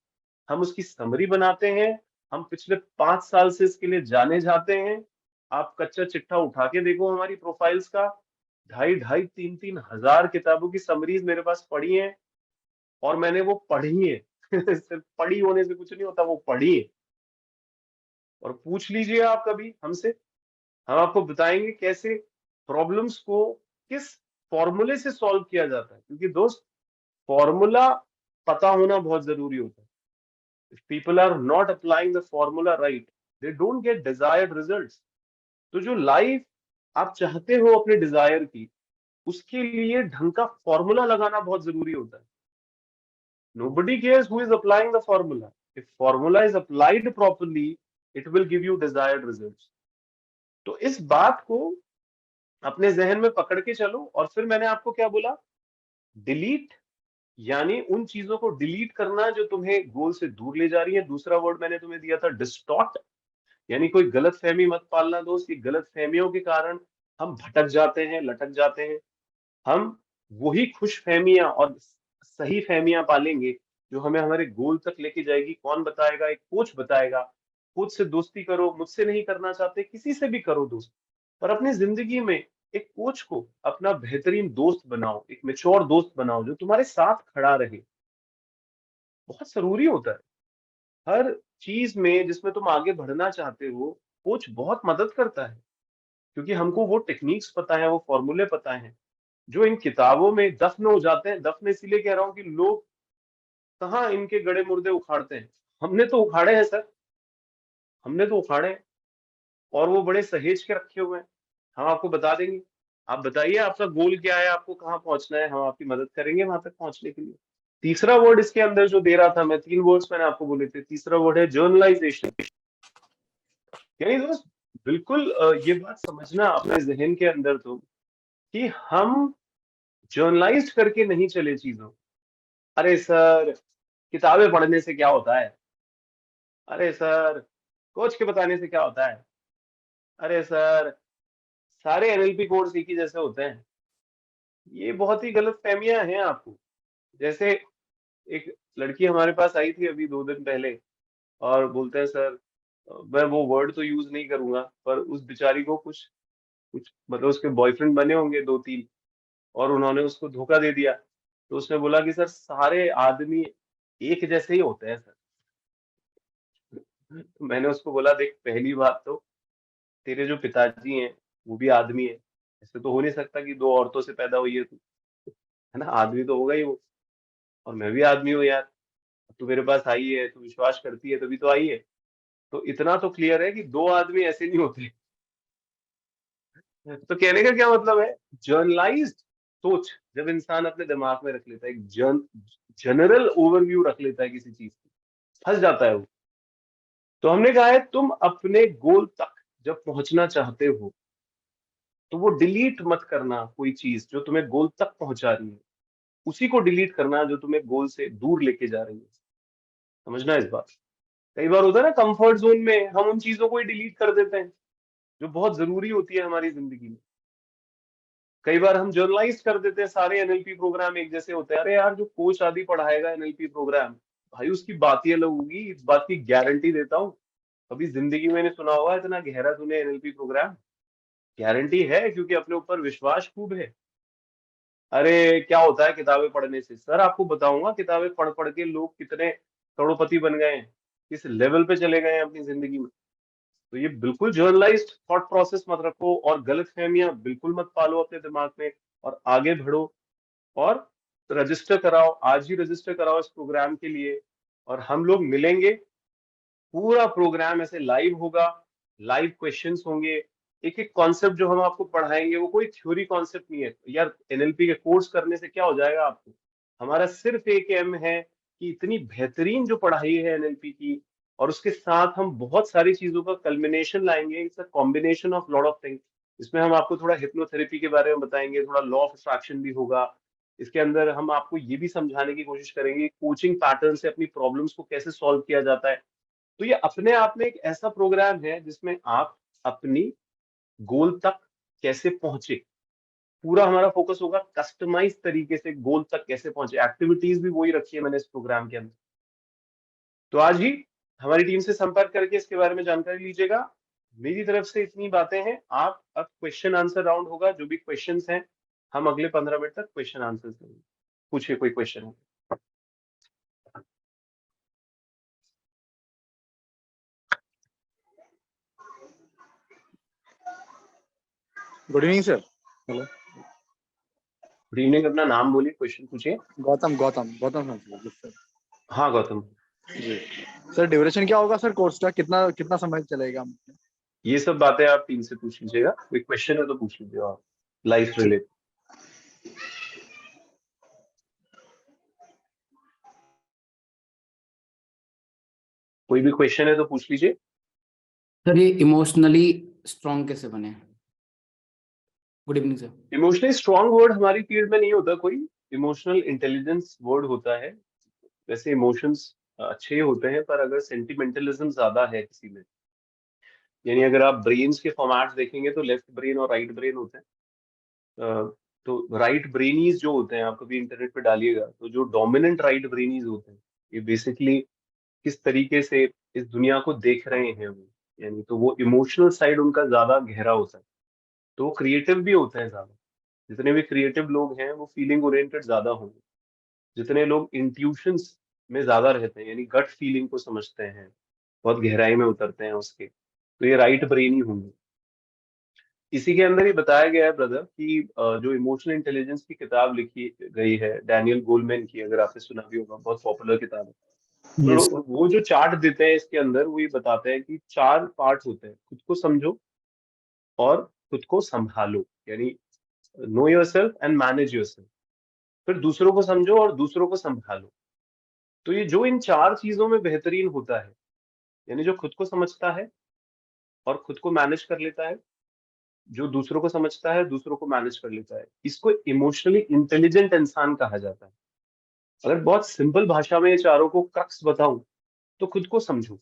Speaker 1: हम उसकी समरी बनाते हैं, हम पिछले 5 साल से इसके लिए जाने जाते हैं। आप कच्चा चिट्ठा उठा के देखो हमारी प्रोफाइल्स का, 2,500 3,3 हजार किताबों की समरीज मेरे पास पड़ी हैं, और मैंने वो पढ़ी है। सिर्फ पढ़ी होने से कुछ नहीं होता, वो पढ़ी है। और पूछ लीजिए आप कभी हमसे, हम आपको बताएंगे कैसे प्रॉब्लम्स को किस फॉर्मूले से सॉल्व किया जाता है, क्योंकि दोस्त, फॉर्मूला पता होना बहुत जरूरी होता है। If people are not applying the formula right, they don't get desired results. तो जो लाइफ आप चाहते हो अपने डिजायर की, उसके लिए ढंग का फॉर्मूला लगाना बहुत जरूरी होता है। Nobody cares who is applying the formula. If formula is applied properly, it will give you desired results. तो इस बात को अपने जहन में पकड़ के चलो। और फिर मैंने आपको क्या बोला, डिलीट, यानी उन चीजों को डिलीट करना जो तुम्हें गोल से दूर ले जा रही है। दूसरा वर्ड मैंने तुम्हें दिया था डिस्टॉर्ट, यानी कोई गलत फहमी मत पालना दोस्त। ये गलत फहमियों के कारण हम भटक जाते हैं, लटक जाते हैं। हम वही खुश फहमियां और सही फहमियां पालेंगे जो हमें हमारे गोल तक लेके जाएगी। कौन बताएगा? एक कोच बताएगा। कोच से दोस्ती करो, मुझसे नहीं करना चाहते किसी से भी करो दोस्त, पर अपनी जिंदगी में एक कोच को अपना बेहतरीन दोस्त बनाओ, एक मेच्योर दोस्त बनाओ जो तुम्हारे साथ खड़ा रहे। बहुत जरूरी होता है हर चीज में जिसमें तुम आगे बढ़ना चाहते हो, कोच बहुत मदद करता है, क्योंकि हमको वो टेक्निक्स पता है, वो फॉर्मूले पता है जो इन किताबों में दफन हो जाते हैं। दफन इसलिए कह रहा हूँ कि लोग कहाँ इनके गड़े मुर्दे उखाड़ते हैं। हमने तो उखाड़े हैं सर, हमने तो उखाड़े हैं, और वो बड़े सहेज के रखे हुए हैं। हम आपको बता देंगे, आप बताइए आपका गोल क्या है, आपको कहाँ पहुंचना है, हम आपकी मदद करेंगे वहां तक पहुंचने के लिए। तीसरा वर्ड इसके अंदर जो दे रहा था मैं, 3 वर्ड्स मैंने आपको बोले थे, तीसरा वर्ड है जर्नलाइजेशन। यानी दोस्त, बिल्कुल ये बात समझना अपने जहन के अंदर तो, कि हम जर्नलाइज करके नहीं चले चीजों। अरे सर, किताबें पढ़ने से क्या होता है? अरे सर, कोच के बताने से क्या होता है? अरे सर, सारे एनएलपी कोर्स एक ही जैसे होते हैं। ये बहुत ही गलत फहमियां हैं आपको। जैसे एक लड़की हमारे पास आई थी अभी 2 दिन पहले, और बोलते हैं सर, मैं वो वर्ड तो यूज नहीं करूंगा, पर उस बेचारी को कुछ कुछ मतलब उसके बॉयफ्रेंड बने होंगे 2-3, और उन्होंने उसको धोखा दे दिया। तो उसने बोला कि सर, सारे आदमी एक जैसे ही होते हैं सर। तो मैंने उसको बोला, देख, पहली बात तो तेरे जो पिताजी हैं वो भी आदमी है। ऐसे तो हो नहीं सकता कि 2 औरतों से पैदा हुई है तू, है ना? आदमी तो होगा ही वो। और मैं भी आदमी हूँ यार। तू मेरे पास आई है, तू विश्वास करती है, तभी तो आई है। तो इतना तो क्लियर है कि 2 आदमी ऐसे नहीं होते। तो कहने का क्या मतलब है, जर्नलाइज्ड सोच जब इंसान अपने दिमाग में रख लेता है, एक जनरल ओवरव्यू रख लेता है किसी चीज की, फंस जाता है वो। तो हमने कहा है, तुम अपने गोल तक जब पहुंचना चाहते हो, तो वो डिलीट मत करना कोई चीज जो तुम्हें गोल तक पहुंचा रही है। उसी को डिलीट करना जो तुम्हें गोल से दूर लेके जा रही है। समझना इस बात। कई बार होता है ना, कंफर्ट जोन में हम उन चीजों को ही डिलीट कर देते हैं जो बहुत जरूरी होती है हमारी जिंदगी में। कई बार हम जर्नलाइज कर देते हैं, सारे एनएलपी प्रोग्राम एक जैसे होते हैं। अरे यार, जो कोच आदि पढ़ाएगा एनएलपी प्रोग्राम, भाई उसकी बात ही अलग होगी, इस बात की गारंटी देता हूँ। कभी जिंदगी में नहीं सुना होगा इतना गहरा तूने एनएलपी प्रोग्राम। गारंटी है, क्योंकि अपने ऊपर विश्वास खूब है। अरे क्या होता है किताबें पढ़ने से? सर आपको बताऊंगा, किताबें पढ़ पढ़ के लोग कितने करोड़पति बन गए हैं, किस लेवल पे चले गए हैं अपनी जिंदगी में। तो ये बिल्कुल जर्नलाइज्ड थॉट प्रोसेस मत रखो, और गलतफहमियां बिल्कुल मत पालो अपने दिमाग में, और आगे बढ़ो। और रजिस्टर कराओ, आज ही रजिस्टर कराओ इस प्रोग्राम के लिए। और हम लोग मिलेंगे, पूरा प्रोग्राम ऐसे लाइव होगा, लाइव क्वेश्चंस होंगे। एक एक कॉन्सेप्ट जो हम आपको पढ़ाएंगे वो कोई थ्योरी कॉन्सेप्ट नहीं है यार। एनएलपी के कोर्स करने से क्या हो जाएगा आपको? हमारा सिर्फ एक एम है कि इतनी बेहतरीन जो पढ़ाई है एनएलपी की, और उसके साथ हम बहुत सारी चीजों का कल्मिनेशन लाएंगे। It's a combination of lot of things. इसमें हम आपको थोड़ा हिप्नोथेरेपी के बारे में बताएंगे, थोड़ा लॉ ऑफ अट्रैक्शन भी होगा। इसके अंदर हम आपको ये भी समझाने की कोशिश करेंगे कोचिंग पैटर्न से अपनी प्रॉब्लम्स को कैसे सॉल्व किया जाता है। तो ये अपने आप में एक ऐसा प्रोग्राम है जिसमें आप अपनी गोल तक कैसे पहुंचे, पूरा हमारा फोकस होगा कस्टमाइज तरीके से गोल तक कैसे पहुंचे। एक्टिविटीज भी वही रखी है मैंने इस प्रोग्राम के अंदर। तो आज ही हमारी टीम से संपर्क करके इसके बारे में जानकारी लीजिएगा। मेरी तरफ से इतनी बातें हैं। आप अब क्वेश्चन आंसर राउंड होगा, जो भी क्वेश्चंस हैं हम अगले 15 मिनट तक क्वेश्चन आंसर करेंगे। पूछिए, कोई क्वेश्चन है?
Speaker 3: Good evening sir. Hello.
Speaker 1: Good evening, अपना नाम बोलिए, क्वेश्चन पूछिए।
Speaker 3: गौतम गौतम गौतम सर।
Speaker 1: हाँ गौतम।
Speaker 3: जी सर, ड्यूरेशन क्या होगा सर कोर्स का? कितना कितना समय चलेगा?
Speaker 1: ये सब बातें आप टीम से पूछ लीजिएगा। कोई क्वेश्चन है तो पूछ लीजिए आप, लाइफ रिलेटेड। कोई भी क्वेश्चन है तो पूछ लीजिए।
Speaker 4: सर ये इमोशनली स्ट्रॉन्ग कैसे बने? Good evening sir.
Speaker 1: Emotionally strong word हमारी फील्ड में नहीं होता कोई, इमोशनल इंटेलिजेंस वर्ड होता है। वैसे इमोशंस अच्छे होते हैं, पर अगर सेंटिमेंटलिज्म ज्यादा है किसी में, यानी अगर आप ब्रेन्स के फॉर्मेट्स देखेंगे तो लेफ्ट ब्रेन और राइट ब्रेन होते हैं। तो राइट ब्रेनीज जो होते हैं, आप कभी इंटरनेट पे डालिएगा, तो जो डोमिनेंट राइट ब्रेनीज होते हैं, ये बेसिकली किस तरीके से इस दुनिया को देख रहे हैं वो, यानी तो वो इमोशनल साइड उनका ज्यादा गहरा होता है। तो वो क्रिएटिव भी होते हैं ज्यादा। जितने भी क्रिएटिव लोग हैं वो फीलिंग ओरिएंटेड ज्यादा होंगे। जितने लोग इंट्यूशंस में ज्यादा रहते हैं, यानी गट फीलिंग को समझते हैं, बहुत गहराई में उतरते हैं उसके, तो ये राइट ब्रेन ही होंगे। इसी के अंदर ही बताया गया है ब्रदर कि जो इमोशनल इंटेलिजेंस की किताब लिखी गई है डैनियल गोलमैन की, अगर आपने सुना भी होगा, बहुत पॉपुलर किताब है।
Speaker 4: यस
Speaker 1: तो वो जो चार्ट देते हैं इसके अंदर, वो ये बताते हैं कि 4 पार्ट होते हैं: खुद को समझो और खुद को संभालो, यानी no yourself and manage yourself. फिर दूसरों को समझो और दूसरों को संभालो। तो ये जो इन 4 चीजों में बेहतरीन होता है, यानी जो खुद को समझता है और खुद को मैनेज कर लेता है, जो दूसरों को समझता है दूसरों को मैनेज कर लेता है, इसको इमोशनली इंटेलिजेंट इंसान कहा जाता है। अगर बहुत सिंपल भाषा में ये चारों को क्रक्स बताऊं, तो खुद को समझो।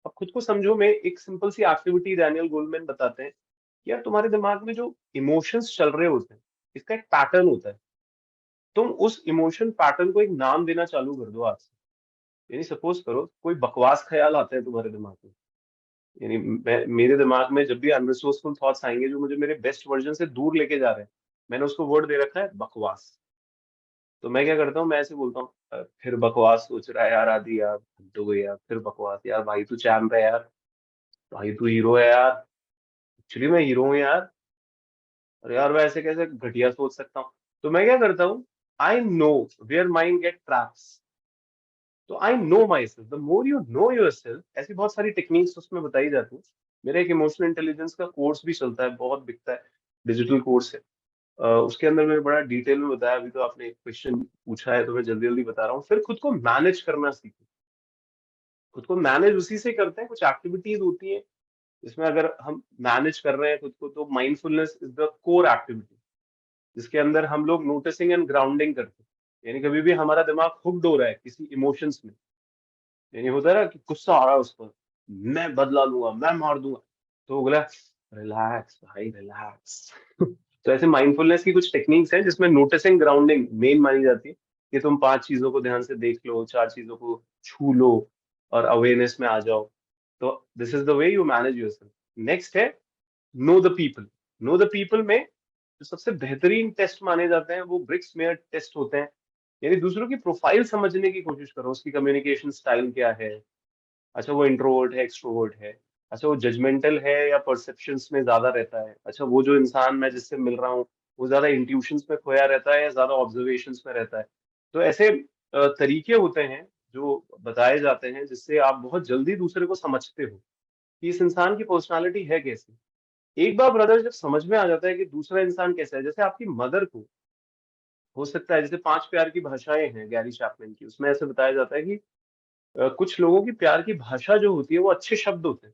Speaker 1: अब खुद को समझो में एक सिंपल सी एक्टिविटी डैनियल गोलमैन बताते हैं कि यार, तुम्हारे दिमाग में जो इमोशंस चल रहे होते हैं, इसका एक पैटर्न होता है। तुम उस इमोशन पैटर्न को एक नाम देना चालू कर दो आज से। यानी सपोज करो कोई बकवास ख्याल आता है तुम्हारे दिमाग में, यानी मेरे दिमाग में जब भी अनरिसोर्सफुल थॉट्स आएंगे जो मुझे मेरे बेस्ट वर्जन से दूर लेके जा रहे हैं, मैंने उसको वर्ड दे रखा है बकवास। तो मैं क्या करता हूँ, मैं ऐसे बोलता हूँ, फिर बकवास सोच रहा है यार, आदि यार हद हो गई यार, फिर बकवास यार, भाई तू चैंप है यार, भाई तू हीरो है यार, एक्चुअली मैं हीरो हूँ यार, और यार मैं ऐसे कैसे घटिया सोच सकता हूँ। तो मैं क्या करता हूँ, I know where mind get traps. तो I know myself, the more you know yourself, ऐसी बहुत सारी टेक्निक्स उसमें बताई जाती है। मेरा एक इमोशनल इंटेलिजेंस का कोर्स भी चलता है, बहुत बिकता है, डिजिटल कोर्स है। उसके अंदर मैंने बड़ा डिटेल में बताया। अभी तो आपने एक क्वेश्चन पूछा है तो मैं जल्दी जल्दी बता रहा हूँ। फिर खुद को मैनेज करना सीखो। खुद को मैनेज उसी से करते हैं, कुछ एक्टिविटीज होती है जिसमें अगर हम मैनेज कर रहे हैं खुद को, तो mindfulness is the core activity, जिसके अंदर हम लोग नोटिसिंग एंड ग्राउंडिंग करते हैं। यानी कभी भी हमारा दिमाग हुक्ड हो रहा है किसी इमोशंस में, यानी होता है ना कि गुस्सा आ रहा है उस पर, मैं बदला लूंगा, मैं मार दूंगा, तो वो बोला रिलैक्स भाई रिलैक्स। तो ऐसे माइंडफुलनेस की कुछ टेक्निक्स हैं जिसमें नोटिसिंग ग्राउंडिंग मेन मानी जाती है, कि तुम 5 चीजों को ध्यान से देख लो, 4 चीजों को छू लो और अवेयरनेस में आ जाओ। तो this is the way you manage yourself. Next है know the people. Know the people में जो सबसे बेहतरीन टेस्ट माने जाते हैं वो ब्रिक्स मेयर टेस्ट होते हैं। यानी दूसरों की प्रोफाइल समझने की कोशिश करो, उसकी कम्युनिकेशन स्टाइल क्या है, अच्छा वो इंट्रोवर्ट है एक्सट्रोवर्ट है, अच्छा वो जजमेंटल है या परसेप्शंस में ज्यादा रहता है, अच्छा वो जो इंसान मैं जिससे मिल रहा हूँ वो ज्यादा इंट्यूशंस में खोया रहता है या ज्यादा ऑब्जर्वेशंस में रहता है। तो ऐसे तरीके होते हैं जो बताए जाते हैं जिससे आप बहुत जल्दी दूसरे को समझते हो कि इस इंसान की पर्सनालिटी है कैसी। एक बार ब्रदर जब समझ में आ जाता है कि दूसरा इंसान कैसा है, जैसे आपकी मदर को हो सकता है, जैसे 5 प्यार की भाषाएं हैं गैरी चैपमैन की, उसमें ऐसे बताया जाता है कि कुछ लोगों की प्यार की भाषा जो होती है वो अच्छे शब्द होते हैं।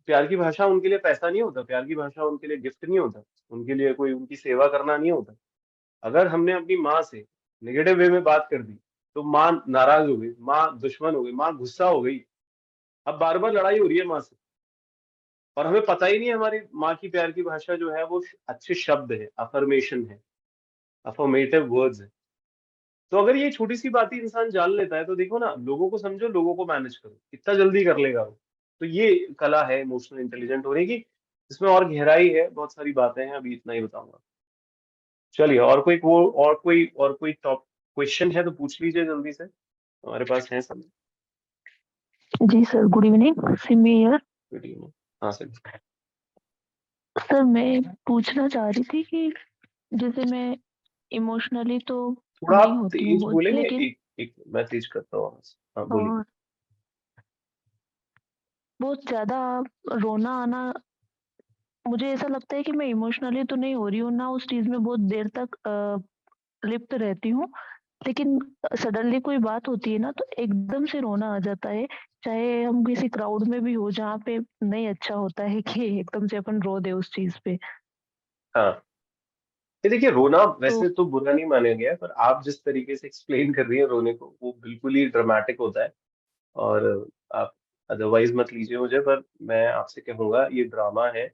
Speaker 1: प्यार की भाषा उनके लिए पैसा नहीं होता, प्यार की भाषा उनके लिए गिफ्ट नहीं होता, उनके लिए कोई उनकी सेवा करना नहीं होता। अगर हमने अपनी माँ से नेगेटिव वे में बात कर दी तो माँ नाराज हो गई, माँ दुश्मन हो गई, माँ गुस्सा हो गई, अब बार बार लड़ाई हो रही है माँ से, और हमें पता ही नहीं है हमारी माँ की प्यार की भाषा जो है वो अच्छे शब्द है, अफर्मेशन है, अफर्मेटिव वर्ड्स है। तो अगर ये छोटी सी बात ही इंसान जान लेता है तो देखो ना, लोगों को समझो, लोगों को मैनेज करो, कितना जल्दी कर लेगा वो। तो ये कला है इमोशनल इंटेलिजेंट होने की। इसमें और गहराई है, बहुत सारी बातें हैं, अभी इतना ही बताऊंगा। चलिए, और कोई टॉप क्वेश्चन है तो पूछ लीजिए जल्दी से, हमारे पास है समय।
Speaker 5: जी sir, good evening, Simi here.
Speaker 1: Video में हाँ सर।
Speaker 5: सर मैं पूछना चाह रही थी कि जैसे मैं इमोशनली तो
Speaker 1: थोड़ा
Speaker 5: नहीं
Speaker 1: आप
Speaker 5: होती हूँ
Speaker 1: तेज
Speaker 5: बहुत,
Speaker 1: बोलेंगे,
Speaker 5: लेकिन
Speaker 1: एक एक मैं तेज करता हूँ आवाज। हाँ बोलिए।
Speaker 5: बहुत ज्यादा रोना आना, मुझे ऐसा लगता है कि मैं इमोशनली तो नहीं हो रही हूँ ना, उस चीज में बहुत देर तक लिप्त रहती हूँ, लेकिन सडनली कोई बात होती है ना तो एकदम से रोना आ जाता है। चाहे हम किसी क्राउड में भी हो जहाँ पे नहीं अच्छा होता है कि एकदम से अपन रो दे उस चीज पे।
Speaker 1: हाँ, ये देखिए, रोना
Speaker 5: तो
Speaker 1: वैसे तो बुरा नहीं माना गया है, पर आप जिस तरीके से एक्सप्लेन कर रही हैं रोने को वो बिल्कुल ही ड्रामेटिक होता है। और आप अदरवाइज मत लीजिए मुझे, पर मैं आपसे कहूंगा ये ड्रामा है।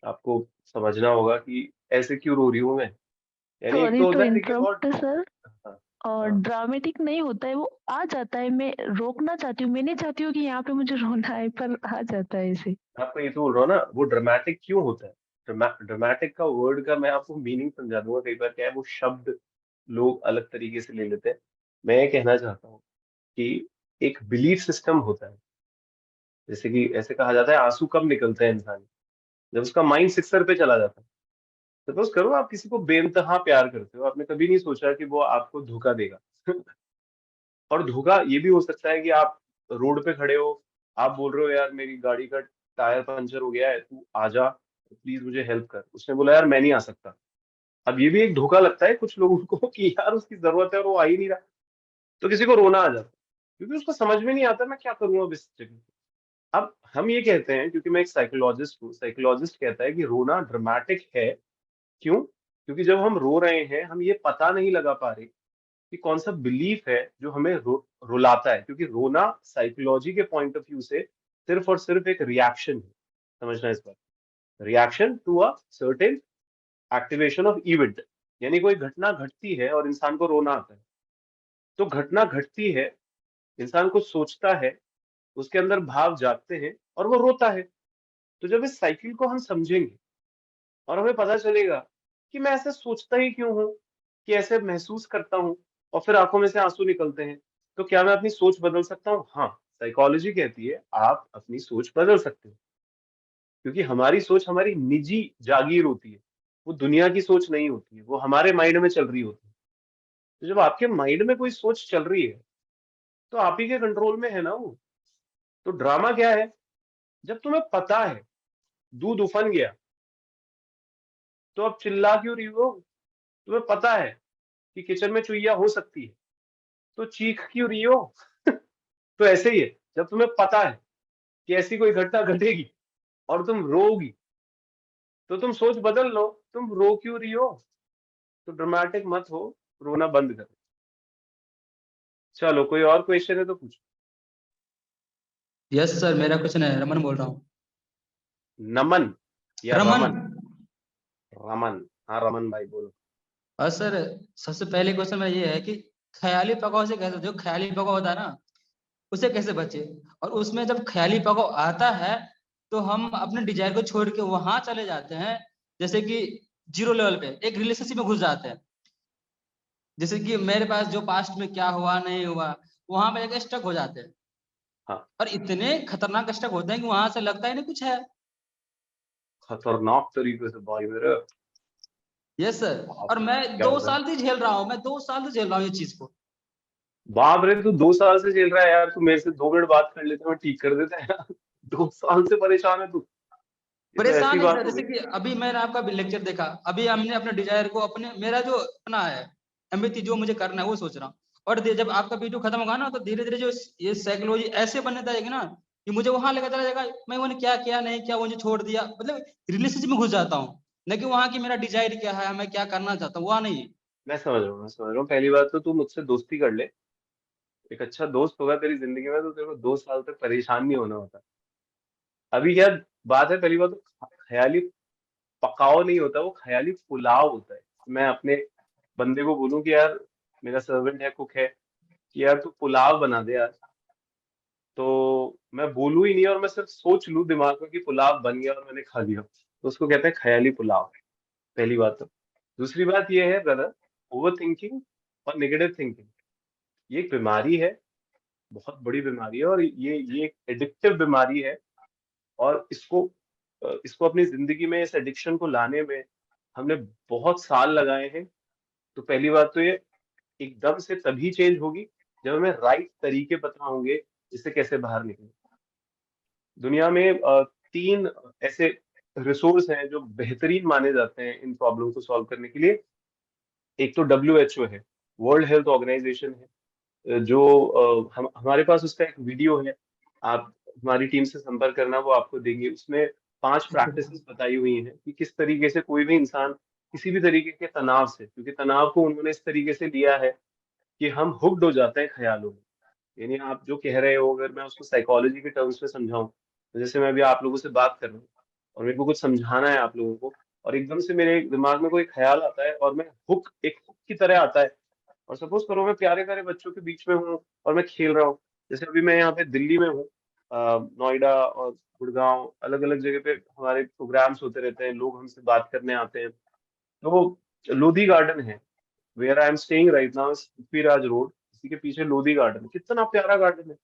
Speaker 1: आपको समझना होगा कि ऐसे क्यों रो रही हूँ मैं। यानी एक
Speaker 5: सॉरी
Speaker 1: तो
Speaker 5: टू
Speaker 1: होता है देखिए बहुत।
Speaker 5: इंटरप्ट सर,
Speaker 1: हाँ।
Speaker 5: और
Speaker 1: हाँ,
Speaker 5: ड्रामेटिक नहीं होता है, वो आ जाता है, मैं रोकना चाहती हूँ, मैं नहीं चाहती हूँ कि यहाँ पे मुझे रोना है, पर आ जाता है ऐसे।
Speaker 1: आपको ये तो बोल रहा हूँ ना, वो ड्रामेटिक क्यों होता है। ड्रामेटिक का वर्ड का मैं आपको मीनिंग समझा दूंगा। कई बार क्या है, वो शब्द लोग अलग तरीके से ले लेते हैं। मैं ये कहना चाहता हूँ कि एक बिलीफ सिस्टम होता है। जैसे कि ऐसे कहा जाता है, आंसू कब निकलते हैं इंसान के? जब उसका माइंड सिक्सर पे चला जाता है। सपोज करो आप किसी को बेइंतहा प्यार करते हो, आपने कभी नहीं सोचा कि वो आपको धोखा देगा। और धोखा ये भी हो सकता है कि आप रोड पे खड़े हो, आप बोल रहे हो यार मेरी गाड़ी का टायर पंचर हो गया है, तू आजा प्लीज मुझे हेल्प कर। उसने बोला यार मैं नहीं आ सकता। अब ये भी एक धोखा लगता है कुछ लोगों को कि यार उसकी जरूरत है और वो आ ही नहीं रहा। तो किसी को रोना आ जाता है क्योंकि उसको समझ में नहीं आता मैं क्या करूँ अब इस जगह पे। अब हम ये कहते हैं, क्योंकि मैं एक साइकोलॉजिस्ट हूँ, साइकोलॉजिस्ट कहता है कि रोना ड्रामेटिक है। क्यों? क्योंकि जब हम रो रहे हैं हम ये पता नहीं लगा पा रहे कि कौन सा बिलीफ है जो हमें रुलाता है। क्योंकि रोना साइकोलॉजी के पॉइंट ऑफ व्यू से सिर्फ और सिर्फ एक रिएक्शन है। समझना इस बात, reaction to a certain activation of event. यानी कोई घटना घटती है और इंसान को रोना आता है। तो घटना घटती है, इंसान कुछ सोचता है, उसके अंदर भाव जागते हैं और वो रोता है। तो जब इस साइकिल को हम समझेंगे और हमें पता चलेगा कि मैं ऐसे सोचता ही क्यों हूँ, कि ऐसे महसूस करता हूँ और फिर आंखों में से आंसू निकलते हैं, तो क्या मैं अपनी सोच बदल सकता हूँ? हाँ, साइकोलॉजी कहती है आप अपनी सोच बदल सकते हो। क्योंकि हमारी सोच हमारी निजी जागीर होती है, वो दुनिया की सोच नहीं होती है, वो हमारे माइंड में चल रही होती है। तो जब आपके माइंड में कोई सोच चल रही है तो आप ही के कंट्रोल में है ना वो। तो ड्रामा क्या है? जब तुम्हें पता है दूध उफन गया तो अब चिल्ला क्यों रही हो? तुम्हें पता है कि किचन में चुईया हो सकती है तो चीख क्यों रही हो? तो ऐसे ही है, जब तुम्हें पता है कि ऐसी कोई घटना घटेगी और तुम रोगी, तो तुम सोच बदल लो, तुम रो क्यों रही हो? तो ड्रामेटिक मत हो, रोना बंद करें। चलो, कोई और क्वेश्चन है तो पूछो।
Speaker 6: यस सर, मेरा क्वेश्चन है, रमन बोल रहा हूँ।
Speaker 1: नमन या
Speaker 6: रमन।
Speaker 1: रमन? रमन, हाँ रमन भाई बोलो।
Speaker 6: और सर, सबसे पहले क्वेश्चन मेरा ये है कि ख्याली पकाव से कैसे, जो ख्याली पकाव होता है ना, उससे कैसे बचे? और उसमें जब ख्याली पकाव आता है तो हम अपने डिजायर को छोड़ के वहां चले जाते हैं, जैसे कि जीरो लेवल पे एक रिलेशनशिप में घुस जाते हैं। जैसे कि मेरे पास जो पास्ट में क्या हुआ नहीं हुआ, वहां पे जाके स्टक हो जाते हैं।
Speaker 1: हाँ,
Speaker 6: और इतने खतरनाक स्टक होते हैं कि वहां से लगता ही नहीं कुछ है।
Speaker 1: खतरनाक तरीके से भाई मेरे।
Speaker 6: Yes sir.
Speaker 1: बाप
Speaker 6: और
Speaker 1: रे,
Speaker 6: मैं
Speaker 1: क्या
Speaker 6: 2
Speaker 1: बता।
Speaker 6: साल से झेल रहा हूँ, मैं 2 साल से झेल रहा हूँ ये चीज को।
Speaker 1: बाप रे, तू 2 साल से झेल रहा है यार। तू मेरे से 2 मिनट बात कर लेते, मैं ठीक कर देता है यार। 2 साल से परेशान है तू? ये तो ऐसी
Speaker 6: परेशान नहीं
Speaker 1: बात
Speaker 6: सर,
Speaker 1: हो
Speaker 6: जैसे
Speaker 1: गई।
Speaker 6: कि अभी मैंने आपका भी लेक्चर देखा, अभी हमने अपने डिजायर को, अपने मेरा जो अपना है एम्बिटी जो मुझे करना है वो सोच रहा हूँ। और जब आपका वीडियो खत्म होगा ना, तो धीरे धीरे जो ये साइकोलॉजी ऐसे बनने जाएगी ना कि मुझे वहां लेकर चला जाएगा, मैं उन्हें क्या किया नहीं किया, मुझे छोड़ दिया, मतलब रिलेशनशिप में घुस जाता हूँ। न कि वहां की मेरा डिजायर क्या है, मैं क्या करना चाहता हूँ, वहां नहीं।
Speaker 1: मैं समझ रहा हूँ, मैं समझ रहा हूँ। पहली बात तो तू मुझसे दोस्ती कर ले। एक अच्छा दोस्त होगा तेरी जिंदगी में तो तेरे को 2 साल तक परेशान नहीं होना होता। अभी क्या बात है, पहली बात तो ख्याली पकाओ नहीं होता, वो ख्याली पुलाव होता है। मैं अपने बंदे को बोलूं कि यार, मेरा सर्वेंट है, कुक है, कि यार तू पुलाव बना दे यार, तो मैं बोलूं ही नहीं और मैं सिर्फ सोच लूं दिमाग में कि पुलाव बन गया और मैंने खा लिया, तो उसको कहते हैं ख्याली पुलाव। पहली बात तो। दूसरी बात ये है ब्रदर, ओवर थिंकिंग और नेगेटिव थिंकिंग, ये एक बीमारी है, बहुत बड़ी बीमारी है, और ये एक एडिक्टिव बीमारी है। और इसको अपनी जिंदगी में, इस एडिक्शन को लाने में हमने बहुत साल लगाए हैं। तो पहली बात तो ये एकदम से तभी चेंज होगी जब हमें राइट तरीके पता होंगे इससे कैसे बाहर निकले। दुनिया में 3 ऐसे रिसोर्स हैं जो बेहतरीन माने जाते हैं इन प्रॉब्लम को सॉल्व करने के लिए। एक तो WHO है, वर्ल्ड हेल्थ ऑर्गेनाइजेशन है, जो हमारे पास उसका एक वीडियो है। आप हमारी टीम से संपर्क करना, वो आपको देंगे। उसमें 5 प्रैक्टिसेस बताई हुई हैं कि किस तरीके से कोई भी इंसान किसी भी तरीके के तनाव से, क्योंकि तनाव को उन्होंने इस तरीके से लिया है कि हम हुक्ड हो जाते हैं ख्यालों में। यानी आप जो कह रहे हो, अगर मैं उसको साइकोलॉजी के टर्म्स में समझाऊं, तो जैसे मैं अभी आप लोगों से बात कर रहा हूँ और मेरे को कुछ समझाना है आप लोगों को, और एकदम से मेरे दिमाग में कोई ख्याल आता है और मैं एक हुक की तरह आता है। और सपोज करो मैं प्यारे प्यारे बच्चों के बीच में हूँ और मैं खेल रहा हूँ। जैसे अभी मैं यहाँ पे दिल्ली में हूँ, नोएडा और गुड़गांव, अलग अलग जगह पे हमारे प्रोग्राम्स होते रहते हैं, लोग हमसे बात करने आते हैं। तो लोधी गार्डन है, where I am staying right now, Prithviraj road, इसी के पीछे लोधी गार्डन, कितना प्यारा गार्डन है।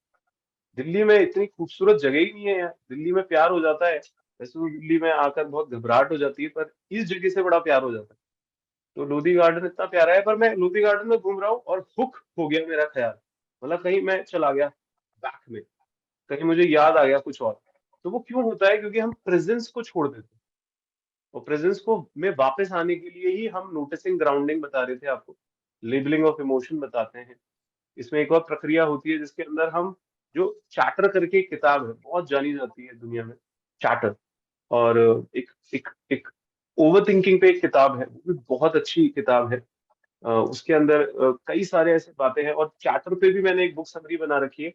Speaker 1: दिल्ली में इतनी खूबसूरत जगह ही नहीं है यार। दिल्ली में प्यार हो जाता है, वैसे तो दिल्ली में आकर बहुत घबराहट हो जाती है, पर इस जगह से बड़ा प्यार हो जाता है। तो लोधी गार्डन इतना प्यारा है, पर मैं लोधी गार्डन में घूम रहा हूँ और हुक हो गया मेरा ख्याल, मतलब कहीं मैं चला गया बैक में, कहीं मुझे याद आ गया कुछ और। तो वो क्यों होता है? क्योंकि हम प्रेजेंस को छोड़ देते हैं। और प्रेजेंस को में वापस आने के लिए ही हम नोटिसिंग, ग्राउंडिंग बता रहे थे आपको, लेबलिंग ऑफ इमोशन बताते हैं। इसमें एक और प्रक्रिया होती है जिसके अंदर हम, जो चैटर करके एक किताब है, बहुत जानी जाती है दुनिया में, चैटर। और एक एक एक ओवर थिंकिंग पे एक किताब है, वो भी बहुत अच्छी किताब है। उसके अंदर कई सारे ऐसे बातें हैं, और चैटर पे भी मैंने एक बुक समरी बना रखी है।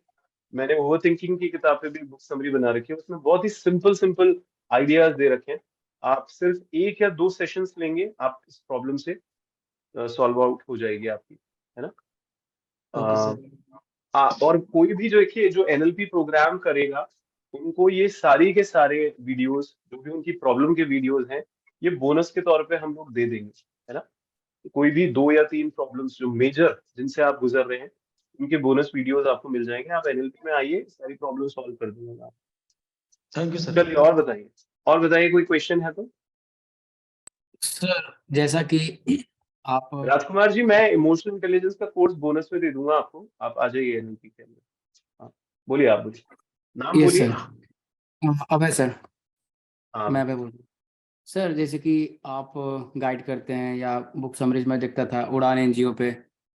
Speaker 1: मैंने ओवर थिंकिंग की किताब पे भी बुक समरी बना रखी है, उसमें बहुत ही सिंपल सिंपल आइडियाज दे रखे हैं। आप सिर्फ 1 या 2 सेशंस लेंगे, आप इस प्रॉब्लम से सॉल्व आउट हो जाएगी आपकी, है ना?
Speaker 6: ओके
Speaker 1: अ,
Speaker 6: सर।
Speaker 1: और कोई भी जो देखिए जो NLP प्रोग्राम करेगा, उनको ये सारी के सारे वीडियोस, जो भी उनकी प्रॉब्लम के वीडियोस हैं, ये बोनस के तौर पे हम लोग दे देंगे, है ना? कोई भी 2 या 3 प्रॉब्लम्स जो मेजर जिनसे आप गुजर रहे हैं, उनके बोनस वीडियोस आपको मिल जाएंगे। आप NLP में आइए, सारी प्रॉब्लम सॉल्व कर दूंगा मैं।
Speaker 6: Thank you sir.
Speaker 1: चलिए और बताइए, कोई क्वेश्चन है तो?
Speaker 4: सर जैसा कि आप
Speaker 1: राजकुमार जी, मैं इमोशनल इंटेलिजेंस का कोर्स बोनस में दे दूंगा आपको, आप आ जाइए NLP के अंदर। हाँ, बोलिए, आप बोलिए, नाम
Speaker 4: यस
Speaker 1: बोलिए।
Speaker 4: सर, अभय सर,
Speaker 1: हाँ
Speaker 4: मैं अभय बोल रहा हूँ। सर जैसे कि आप गाइड करते हैं या बुक समरीज में देखता था उड़ान NGO पे,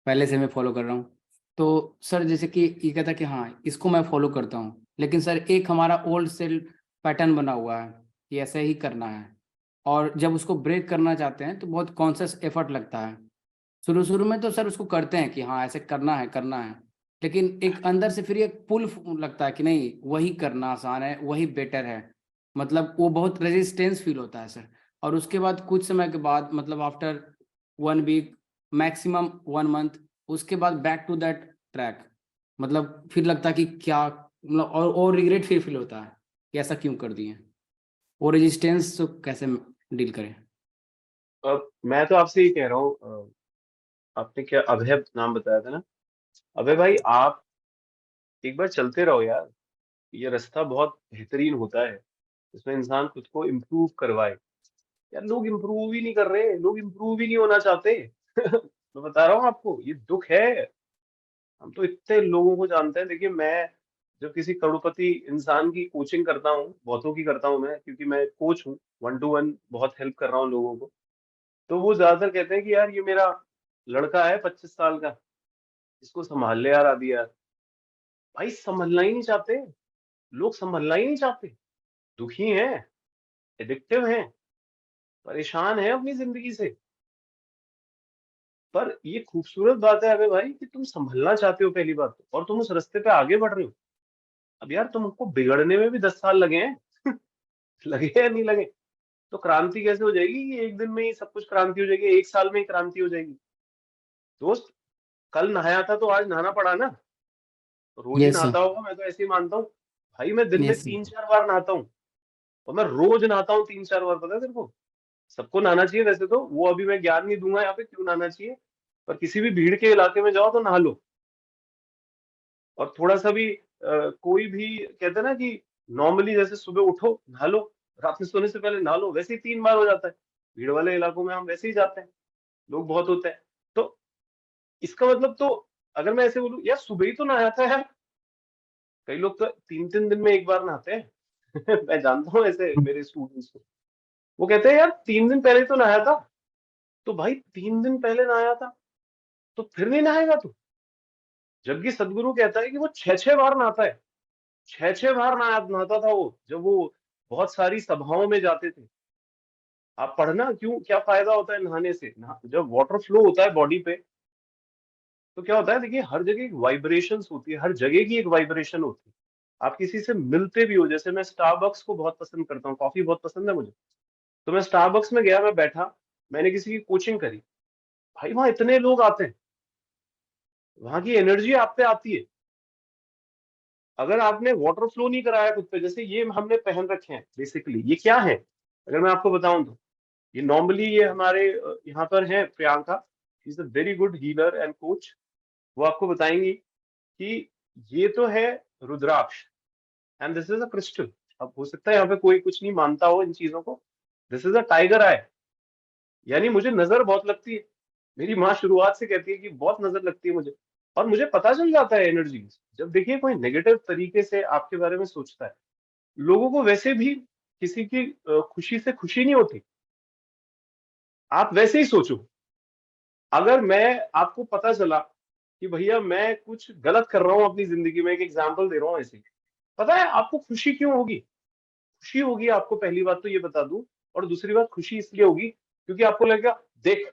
Speaker 4: पहले से मैं फॉलो कर रहा हूँ। तो सर जैसे कि ये कहता कि हाँ इसको मैं फॉलो करता हूँ, लेकिन सर एक हमारा ओल्ड सेल पैटर्न बना हुआ है कि ऐसे ही करना है, और जब उसको ब्रेक करना चाहते हैं तो बहुत कॉन्शियस एफर्ट लगता है। शुरू में तो सर उसको करते हैं कि हाँ ऐसे करना है, लेकिन एक अंदर से फिर एक पुल लगता है कि नहीं वही करना आसान है, वही बेटर है, मतलब वो बहुत रेजिस्टेंस फील होता है सर। और उसके बाद कुछ समय के बाद मतलब आफ्टर 1 वीक मैक्सिमम 1 मंथ, उसके बाद बैक टू दैट ट्रैक, मतलब फिर लगता है कि क्या मतलब, और रिग्रेट फिर फील होता है कि ऐसा क्यों कर दिए, वो रेजिस्टेंस तो कैसे डील करें।
Speaker 1: अब मैं तो आपसे ये कह रहा हूँ, आपने क्या अभय नाम बताया था ना, अभय भाई आप एक बार चलते रहो यार, ये रास्ता बहुत बेहतरीन होता है, इसमें इंसान खुद को इम्प्रूव करवाए। यार लोग इम्प्रूव ही नहीं कर रहे, लोग इम्प्रूव ही नहीं होना चाहते। मैं बता रहा हूँ आपको, ये दुख है। हम तो इतने लोगों को जानते हैं। देखिए मैं जब किसी करोड़पति इंसान की कोचिंग करता हूँ, बहुतों की करता हूँ मैं, क्योंकि मैं कोच हूँ, 1 to 1 बहुत हेल्प कर रहा हूँ लोगों को, तो वो ज्यादातर कहते हैं कि यार ये मेरा लड़का है 25 साल का, इसको संभाल ले यार आदि यार। भाई संभलना ही नहीं चाहते, लोग संभलना ही नहीं चाहते, दुखी हैं, एडिक्टिव हैं, परेशान हैं अपनी जिंदगी से। पर ये खूबसूरत बात है अबे भाई कि तुम संभलना चाहते हो पहली बात तो, और तुम उस रास्ते पे आगे बढ़ रहे हो। अब यार तुमको बिगड़ने में भी 10 साल लगे हैं। लगे या नहीं लगे? तो क्रांति कैसे हो जाएगी कि एक दिन में ही सब कुछ क्रांति हो जाएगी, 1 साल में ही क्रांति हो जाएगी? दोस्त, कल नहाया था तो आज नहाना पड़ा ना, तो रोज ही
Speaker 4: यस सर।
Speaker 1: नहाता होगा, मैं तो ऐसे ही मानता हूँ। भाई मैं दिन में
Speaker 4: यस
Speaker 1: 3-4 बार नहाता हूँ, और मैं रोज नहाता हूँ 3-4 बार, पता है तेरे को? सबको नहाना चाहिए वैसे तो, वो अभी मैं ज्ञान नहीं दूंगा यहाँ पे क्यों नहाना चाहिए, पर किसी भी भीड़ के इलाके में जाओ तो नहा लो। और थोड़ा सा भी कोई भी कहते हैं ना कि नॉर्मली जैसे सुबह उठो नहा लो, रात में सोने से पहले नहा लो, वैसे ही 3 बार हो जाता है। भीड़ वाले इलाकों में हम वैसे ही जाते हैं, लोग बहुत होते हैं। तो इसका मतलब तो, अगर मैं ऐसे बोलूं यार सुबह ही तो नहाया था यार, कई लोग तो 3-3 दिन में एक बार नहाते हैं। मैं जानता हूँ ऐसे मेरे स्टूडेंट्स को, वो कहते हैं यार 3 दिन पहले तो नहाया था। तो भाई 3 दिन पहले नहाया था तो फिर नहीं नहाएगा तू? जबकि सदगुरु कहता है कि वो 6-6 बार नहाता है, 6-6 बार नहाता था वो, जब वो बहुत सारी सभाओं में जाते थे। आप पढ़ना क्यों, क्या फायदा होता है नहाने से, जब वाटर फ्लो होता है बॉडी पे, तो क्या होता है, देखिए हर जगह एक वाइब्रेशंस होती है, हर जगह की एक वाइब्रेशन होती है। आप किसी से मिलते भी हो, जैसे मैं स्टारबक्स को बहुत पसंद करता हूँ, कॉफी बहुत पसंद है मुझे, तो मैं स्टारबक्स में गया, मैं बैठा, मैंने किसी की कोचिंग करी, भाई वहां इतने लोग आते हैं, वहां की एनर्जी आप पे आती है। अगर आपने वाटर फ्लो नहीं कराया खुद पे, जैसे ये हमने पहन रखे हैं, बेसिकली ये क्या है अगर मैं आपको बताऊं तो, ये नॉर्मली ये हमारे यहाँ पर है Priyanka, is a very good healer and coach, वो आपको बताएंगी कि ये तो है rudraksha, and this is a crystal. अब हो सकता है यहाँ पे कोई कुछ नहीं मानता हो इन चीजों को, दिस इज अ टाइगर आई, यानी मुझे नजर बहुत लगती है। मेरी माँ शुरुआत से कहती है कि बहुत नजर लगती है मुझे, और मुझे पता चल जाता है एनर्जी। जब देखिए कोई नेगेटिव तरीके से आपके बारे में सोचता है, लोगों को वैसे भी किसी की खुशी से खुशी नहीं होती। आप वैसे ही सोचो, अगर मैं, आपको पता चला कि भैया मैं कुछ गलत कर रहा हूं अपनी जिंदगी में, एक एग्जांपल दे रहा हूं ऐसे ही, पता है आपको खुशी क्यों होगी? खुशी होगी आपको, पहली बात तो ये बता दूं, और दूसरी बात खुशी इसलिए होगी क्योंकि आपको लगेगा देख,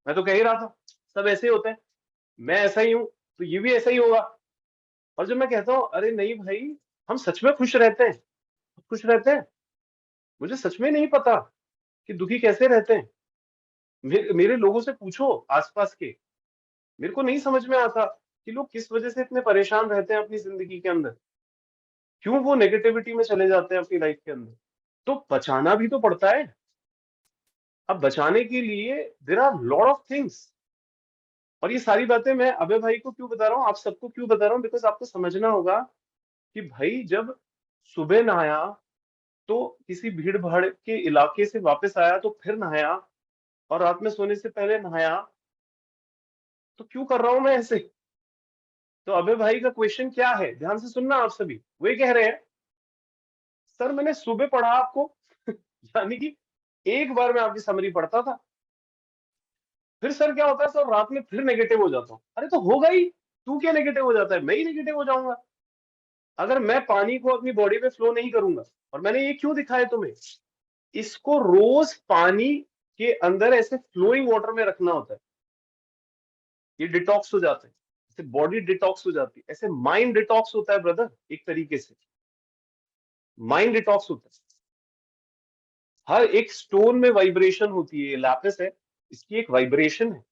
Speaker 1: मैं तो कह ही रहा था सब ऐसे ही होते हैं, मैं ऐसा ही हूं तो ये भी ऐसा ही होगा। और जब मैं कहता हूं अरे नहीं भाई, हम सच में खुश रहते हैं, खुश रहते हैं, मुझे सच में नहीं पता कि दुखी कैसे रहते हैं। मेरे लोगों से पूछो आसपास के, मेरे को नहीं समझ में आता कि लोग किस वजह से इतने परेशान रहते हैं अपनी जिंदगी के अंदर, क्यों वो नेगेटिविटी में चले जाते हैं अपनी लाइफ के अंदर। तो बचाना भी तो पड़ता है। अब बचाने के लिए there are lot of things, और ये सारी बातें मैं अभय भाई को क्यों बता रहा हूँ, आप सबको क्यों बता रहा हूँ, बिकॉज आपको समझना होगा कि भाई जब सुबह नहाया तो किसी भीड़ भाड़ के इलाके से वापस आया तो फिर नहाया, और रात में सोने से पहले नहाया, तो क्यों कर रहा हूं मैं ऐसे? तो अभय भाई का क्वेश्चन क्या है, ध्यान से सुनना आप सभी, वे कह रहे हैं सर मैंने सुबह पढ़ा आपको, यानी कि एक बार मैं आपकी समरी पढ़ता था, फिर सर क्या होता है सर रात में फिर नेगेटिव हो जाता हूँ। अरे तो होगा ही, तू क्या नेगेटिव हो जाता है, मैं ही नेगेटिव हो जाऊंगा अगर मैं पानी को अपनी बॉडी पे फ्लो नहीं करूंगा। और मैंने ये क्यों दिखाया तुम्हें, इसको रोज पानी के अंदर ऐसे फ्लोइंग वाटर में रखना होता है, ये डिटॉक्स हो जाते हैं, ऐसे बॉडी डिटॉक्स हो जाती है, ऐसे माइंड डिटॉक्स होता है ब्रदर। एक तरीके से माइंड डिटॉक्स होता है। हर एक स्टोन में वाइब्रेशन होती है। ये लैपिस है, इसकी एक वाइब्रेशन है।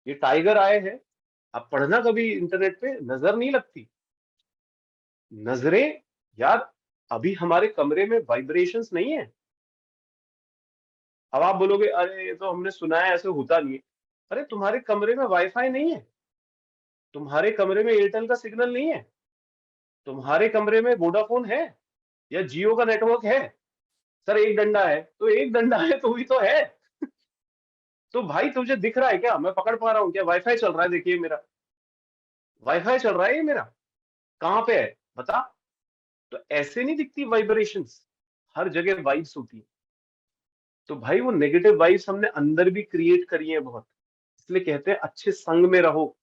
Speaker 1: ये टाइगर आए हैं, आप पढ़ना कभी इंटरनेट पे, नजर नहीं लगती। नजरें यार, अभी हमारे कमरे में वाइब्रेशंस नहीं है। अब आप बोलोगे अरे ये तो हमने सुना है ऐसे होता नहीं है। अरे तुम्हारे कमरे में वाईफाई नहीं है, तुम्हारे कमरे में एयरटेल का सिग्नल नहीं है, तुम्हारे कमरे में वोडाफोन है या जियो का नेटवर्क है। सर एक डंडा है तो एक डंडा है तो भी तो है। तो भाई तुझे दिख रहा है क्या, मैं पकड़ पा रहा हूँ क्या? वाईफाई चल रहा है, देखिए मेरा वाईफाई चल रहा है, ये मेरा कहाँ पे है बता। तो ऐसे नहीं दिखती वाइब्रेशंस, हर जगह वाइब्स होती है। तो भाई वो नेगेटिव वाइब्स हमने अंदर भी क्रिएट करी है बहुत। इसलिए कहते हैं अच्छे संग में रहो,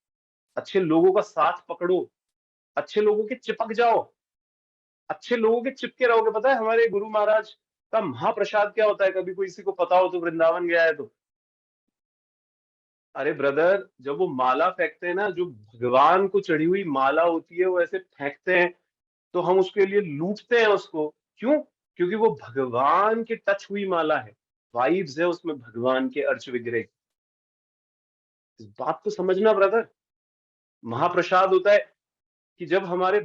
Speaker 1: अच्छे लोगों का साथ पकड़ो, अच्छे लोगों के चिपक जाओ। अच्छे लोगों के चिपके रहोगे। पता है हमारे गुरु महाराज का महाप्रसाद क्या होता है? कभी कोई किसी को पता हो तो, वृंदावन गया है तो। अरे ब्रदर, जब वो माला फेंकते हैं ना, जो भगवान को चढ़ी हुई माला होती है वो ऐसे फेंकते हैं, तो हम उसके लिए लूटते हैं उसको। क्यों? क्योंकि वो भगवान के टच हुई माला है, वाइब्स है उसमें भगवान के अर्च विग्रह। इस बात को समझना ब्रदर। महाप्रसाद होता है कि जब हमारे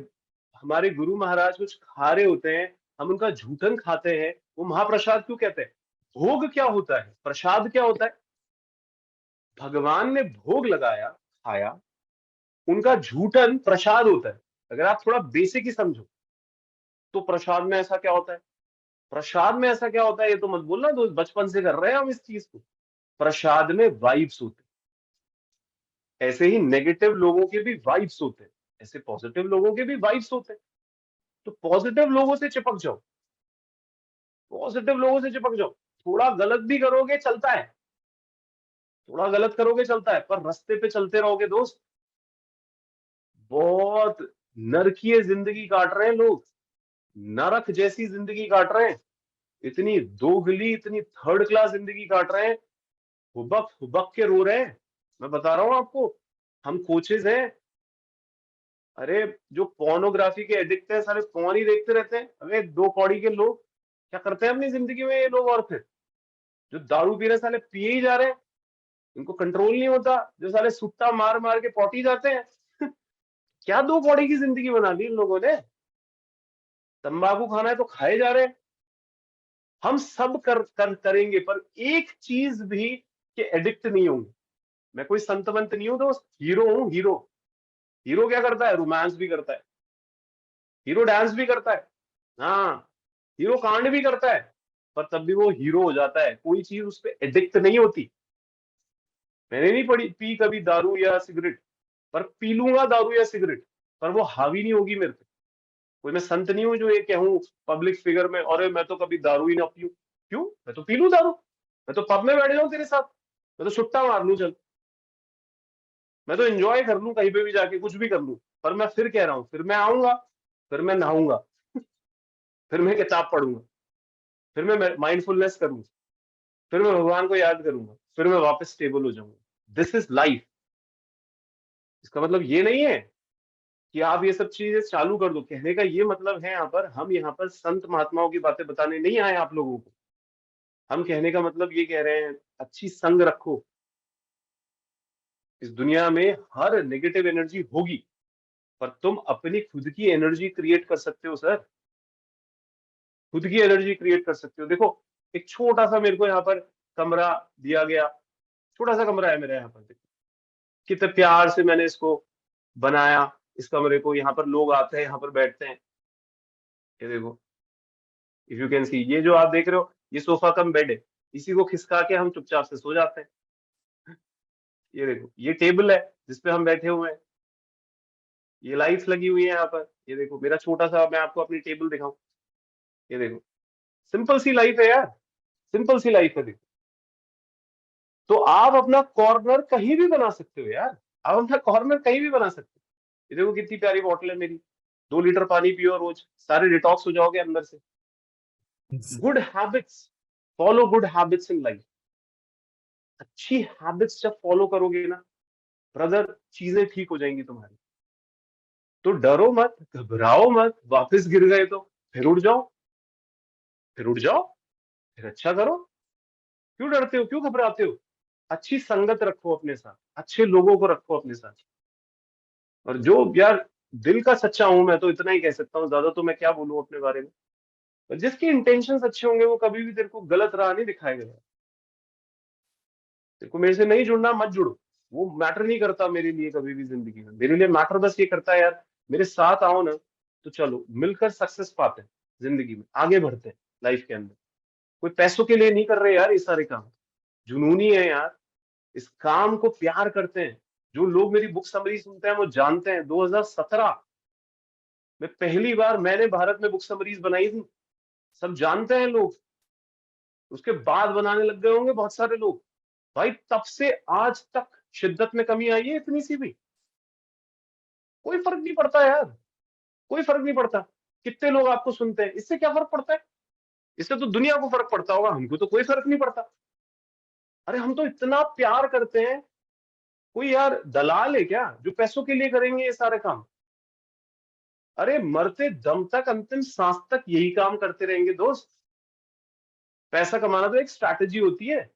Speaker 1: हमारे गुरु महाराज कुछ खा रहे होते हैं, हम उनका झूठन खाते हैं, वो महाप्रसाद क्यों कहते हैं? भोग क्या होता है, प्रसाद क्या होता है? भगवान ने भोग लगाया, खाया, उनका झूठन प्रसाद होता है। अगर आप थोड़ा बेसिक ही समझो तो प्रसाद में ऐसा क्या होता है? प्रसाद में ऐसा क्या होता है ये तो मत बोलना, तो बचपन से कर रहे हैं हम इस चीज को। प्रसाद में वाइब्स होते हैं। ऐसे ही नेगेटिव लोगों के भी वाइब्स होते हैं, ऐसे पॉजिटिव लोगों के भी वाइब्स होते हैं। तो पॉजिटिव लोगों से चिपक जाओ, पॉजिटिव लोगों से चिपक जाओ। थोड़ा गलत भी करोगे चलता है, थोड़ा गलत करोगे चलता है, पर रास्ते पे चलते रहोगे दोस्त। बहुत नरकीय जिंदगी काट रहे हैं लोग, नरक जैसी जिंदगी काट रहे हैं, इतनी दोगली, इतनी थर्ड क्लास जिंदगी काट रहे हैं, हुबक हुबक के रो रहे हैं। मैं बता रहा हूं आपको, हम कोचेज हैं। अरे जो पोर्नोग्राफी के एडिक्ट है, सारे फोन ही देखते रहते हैं। अरे दो कौड़ी के लोग क्या करते हैं अपनी जिंदगी में ये लोग? और फिर जो दारू पी रहे साले पिए ही जा रहे हैं, इनको कंट्रोल नहीं होता। जो साले सुट्टा मार मार के पॉटी जाते हैं क्या दो कौड़ी की जिंदगी बना ली इन लोगों ने। तंबाकू खाना है तो खाए जा रहे हैं। हम सब करेंगे, पर एक चीज भी के एडिक्ट नहीं होंगे। मैं कोई संत वंत नहीं हूं दोस्त, हीरो हूं, हीरो। हीरो क्या करता है? रोमांस भी करता है, हीरो डांस भी करता है, हाँ, हीरो कांड भी करता है, पर तब भी वो हीरो हो जाता है। कोई चीज उस पर एडिक्ट नहीं होती। मैंने नहीं पढ़ी पी कभी दारू या सिगरेट, पर पी लूंगा दारू या सिगरेट, पर वो हावी नहीं होगी मेरे पे। कोई मैं संत नहीं हूं जो ये कहूं पब्लिक फिगर में, अरे मैं तो कभी दारू ही ना पीऊं। क्यों? मैं तो पी लूं दारू, मैं तो पब में बैठ जाऊं तेरे साथ, मैं तो सुट्टा मार लूं, चल, मैं तो एंजॉय कर लूं कहीं पे भी जाके, कुछ भी कर लूं। पर मैं फिर कह रहा हूं, फिर मैं आऊंगा, फिर मैं नहाऊंगा, फिर मैं किताब पढ़ूंगा, फिर मैं माइंडफुलनेस करूंगा, फिर मैं भगवान को याद करूंगा, फिर मैं वापस स्टेबल हो जाऊंगा। This is life. इसका मतलब ये नहीं है कि आप ये सब चीजें चालू कर दो। कहने का ये मतलब है, यहाँ पर हम यहाँ पर संत महात्माओं की बातें बताने नहीं आए आप लोगों को। हम कहने का मतलब ये कह रहे हैं, अच्छी संग रखो। इस दुनिया में हर नेगेटिव एनर्जी होगी, पर तुम अपनी खुद की एनर्जी क्रिएट कर सकते हो सर। खुद की एनर्जी क्रिएट कर सकते हो। देखो, एक छोटा सा मेरे को यहाँ पर कमरा दिया गया, छोटा सा कमरा है मेरा यहाँ पर। देखो कितने प्यार से मैंने इसको बनाया, इस कमरे को। यहाँ पर लोग आते हैं, यहाँ पर बैठते हैं। ये देखो, इफ यू कैन सी, ये जो आप देख रहे हो ये सोफा कम बेड है, इसी को खिसका के हम चुपचाप से सो जाते हैं। ये देखो, ये टेबल है जिसपे हम बैठे हुए हैं, ये लाइट्स लगी हुई है यहाँ पर। ये देखो मेरा छोटा सा, मैं आपको अपनी टेबल दिखाऊं। ये देखो, सिंपल सी लाइफ है यार, सिंपल सी लाइफ है। देखो, तो आप अपना कॉर्नर कहीं भी बना सकते हो यार, आप अपना कॉर्नर कहीं भी बना सकते हो। ये देखो कितनी प्यारी बॉटल है मेरी, 2 लीटर पानी पियो रोज, सारे डिटॉक्स हो जाओगे अंदर से। Good habits, follow good habits in life. अच्छी हैबिट्स जब फॉलो करोगे ना, ब्रदर, चीजें ठीक हो जाएंगी तुम्हारी। तो डरो मत, घबराओ मत, वापस गिर गए तो फिर उठ जाओ, फिर उठ जाओ, फिर अच्छा करो। क्यों डरते हो, क्यों घबराते हो? अच्छी संगत रखो अपने साथ, अच्छे लोगों को रखो अपने साथ। और जो यार दिल का सच्चा हूं, मैं तो इतना ही कह सकता हूँ, ज्यादा तो मैं क्या बोलूं अपने बारे में। और जिसके इंटेंशंस अच्छे होंगे वो कभी भी तेरे को गलत राह नहीं दिखाएगा यार। तेरे को मेरे से नहीं जुड़ना, मत जुड़ो, वो मैटर नहीं करता मेरे लिए कभी भी जिंदगी में। मेरे लिए मैटर बस ये करता है यार, मेरे साथ आओ ना, तो चलो मिलकर सक्सेस पाते हैं, जिंदगी में आगे बढ़ते हैं लाइफ के अंदर। कोई पैसों के लिए नहीं कर रहे यार ये सारे काम, जुनूनी है यार, इस काम को प्यार करते हैं। जो लोग मेरी बुक समरी सुनते हैं वो जानते हैं 2017 में पहली बार मैंने भारत में बुक समरीज बनाई थी, सब जानते हैं लोग। उसके बाद बनाने लग गए होंगे बहुत सारे लोग। भाई तब से आज तक शिद्दत में कमी आई है इतनी सी भी? कोई फर्क नहीं पड़ता यार, कोई फर्क नहीं पड़ता कितने लोग आपको सुनते हैं, इससे क्या फर्क पड़ता है? इससे तो दुनिया को फर्क पड़ता होगा, हमको तो कोई फर्क नहीं पड़ता। अरे हम तो इतना प्यार करते हैं, कोई यार दलाल है क्या जो पैसों के लिए करेंगे ये सारे काम? अरे मरते दम तक, अंतिम सांस तक यही काम करते रहेंगे दोस्त। पैसा कमाना तो एक स्ट्रैटेजी होती है।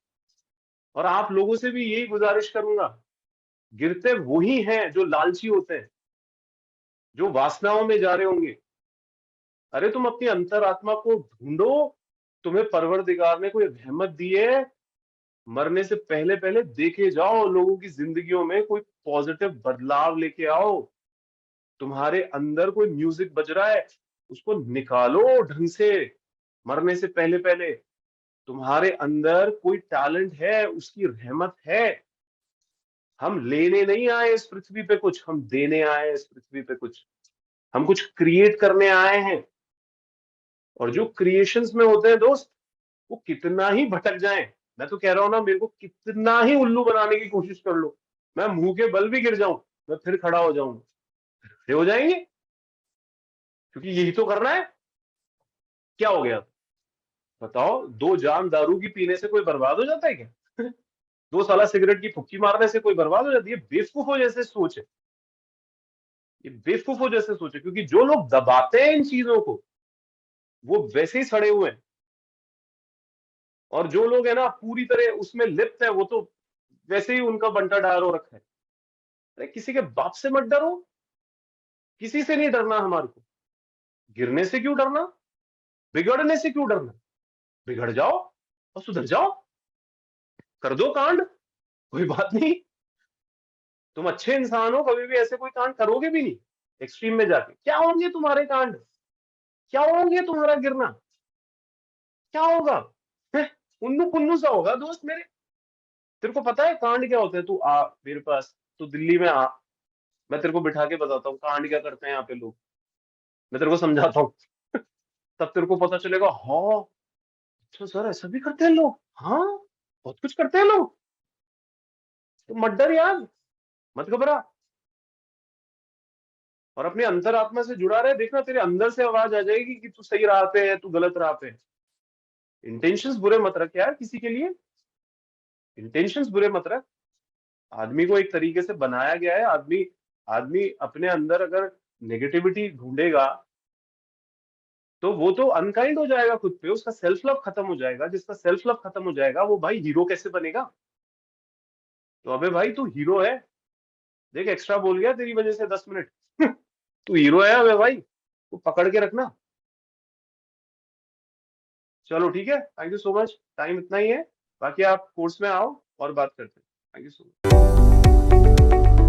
Speaker 1: और आप लोगों से भी यही गुजारिश करूंगा, गिरते वही हैं जो लालची होते हैं, जो वासनाओं में जा रहे होंगे। अरे तुम अपनी अंतरात्मा को ढूंढो, तुम्हें परवरदिगार ने कोई रहमत दी है, मरने से पहले पहले देखे जाओ लोगों की जिंदगियों में कोई पॉजिटिव बदलाव लेके आओ। तुम्हारे अंदर कोई म्यूजिक बज रहा है, उसको निकालो ढंग से, मरने से पहले पहले। तुम्हारे अंदर कोई टैलेंट है, उसकी रहमत है। हम लेने नहीं आए इस पृथ्वी पे कुछ, हम देने आए इस पृथ्वी पे कुछ। हम कुछ क्रिएट करने आए हैं। और जो क्रिएशंस में होते हैं दोस्त, वो कितना ही भटक जाएं, मैं तो कह रहा हूं ना, मेरे को कितना ही उल्लू बनाने की कोशिश कर लो, मैं मुंह के बल भी गिर जाऊं, मैं फिर खड़ा हो जाऊंगा, खड़े हो जाएंगे, क्योंकि यही तो करना है। क्या हो गया बताओ? 2 जाम दारू की पीने से कोई बर्बाद हो जाता है क्या? 2 साला सिगरेट की फुक्की मारने से कोई बर्बाद हो जाती है? बेवकूफों जैसे सोच है, ये बेवकूफों जैसे सोच है। क्योंकि जो लोग दबाते हैं इन चीजों को, वो वैसे ही सड़े हुए हैं। और जो लोग है ना पूरी तरह उसमें लिप्त है, वो तो वैसे ही उनका बंटा डार हो रखा है। अरे किसी के बाप से मत डरो, किसी से नहीं डरना हमारे को। गिरने से क्यों डरना, बिगड़ने से क्यों डरना? बिगड़ जाओ और सुधर जाओ, कर दो कांड, कोई बात नहीं। तुम अच्छे इंसान हो, कभी भी ऐसे कोई कांड करोगे भी नहीं एक्सट्रीम में जाके। क्या होंगे तुम्हारे कांड, क्या होंगे तुम्हारा गिरना, क्या होगा? उन्नू पुन्नू सा होगा दोस्त मेरे। तेरे को पता है कांड क्या होते हैं? तू आ मेरे पास, तू दिल्ली में आ, मैं तेरे को बिठा के बताता हूँ कांड क्या करते हैं यहाँ पे लोग, मैं तेरे को समझाता हूँ। तब तेरे को पता चलेगा, हाँ अच्छा सर ऐसा भी करते हैं लोग, हाँ बहुत कुछ करते हैं लोग। तो मत डर यार, मत घबरा, और अपने अंतरात्मा से जुड़ा रहे। देखना तेरे अंदर से आवाज आ जाएगी कि तू सही राह पे है, तू गलत राह पे है। इंटेंशंस बुरे मत रख यार किसी के लिए, इंटेंशंस बुरे मत रख। आदमी को एक तरीके से बनाया गया है। आदमी आदमी अपने अंदर अगर नेगेटिविटी ढूंढेगा तो वो तो अनकाइंड हो जाएगा खुद पे, उसका सेल्फ लव खत्म हो जाएगा। जिसका सेल्फ लव खत्म हो जाएगा वो भाई हीरो कैसे बनेगा? तो अबे भाई तू हीरो है, देख एक्स्ट्रा बोल गया तेरी वजह से 10 मिनट। तू हीरो है अबे भाई, तू पकड़ के रखना। चलो ठीक है, thank you so much, time इतना ही है। बाकी आप कोर्स में आओ और बात करते हैं। Thank you so much.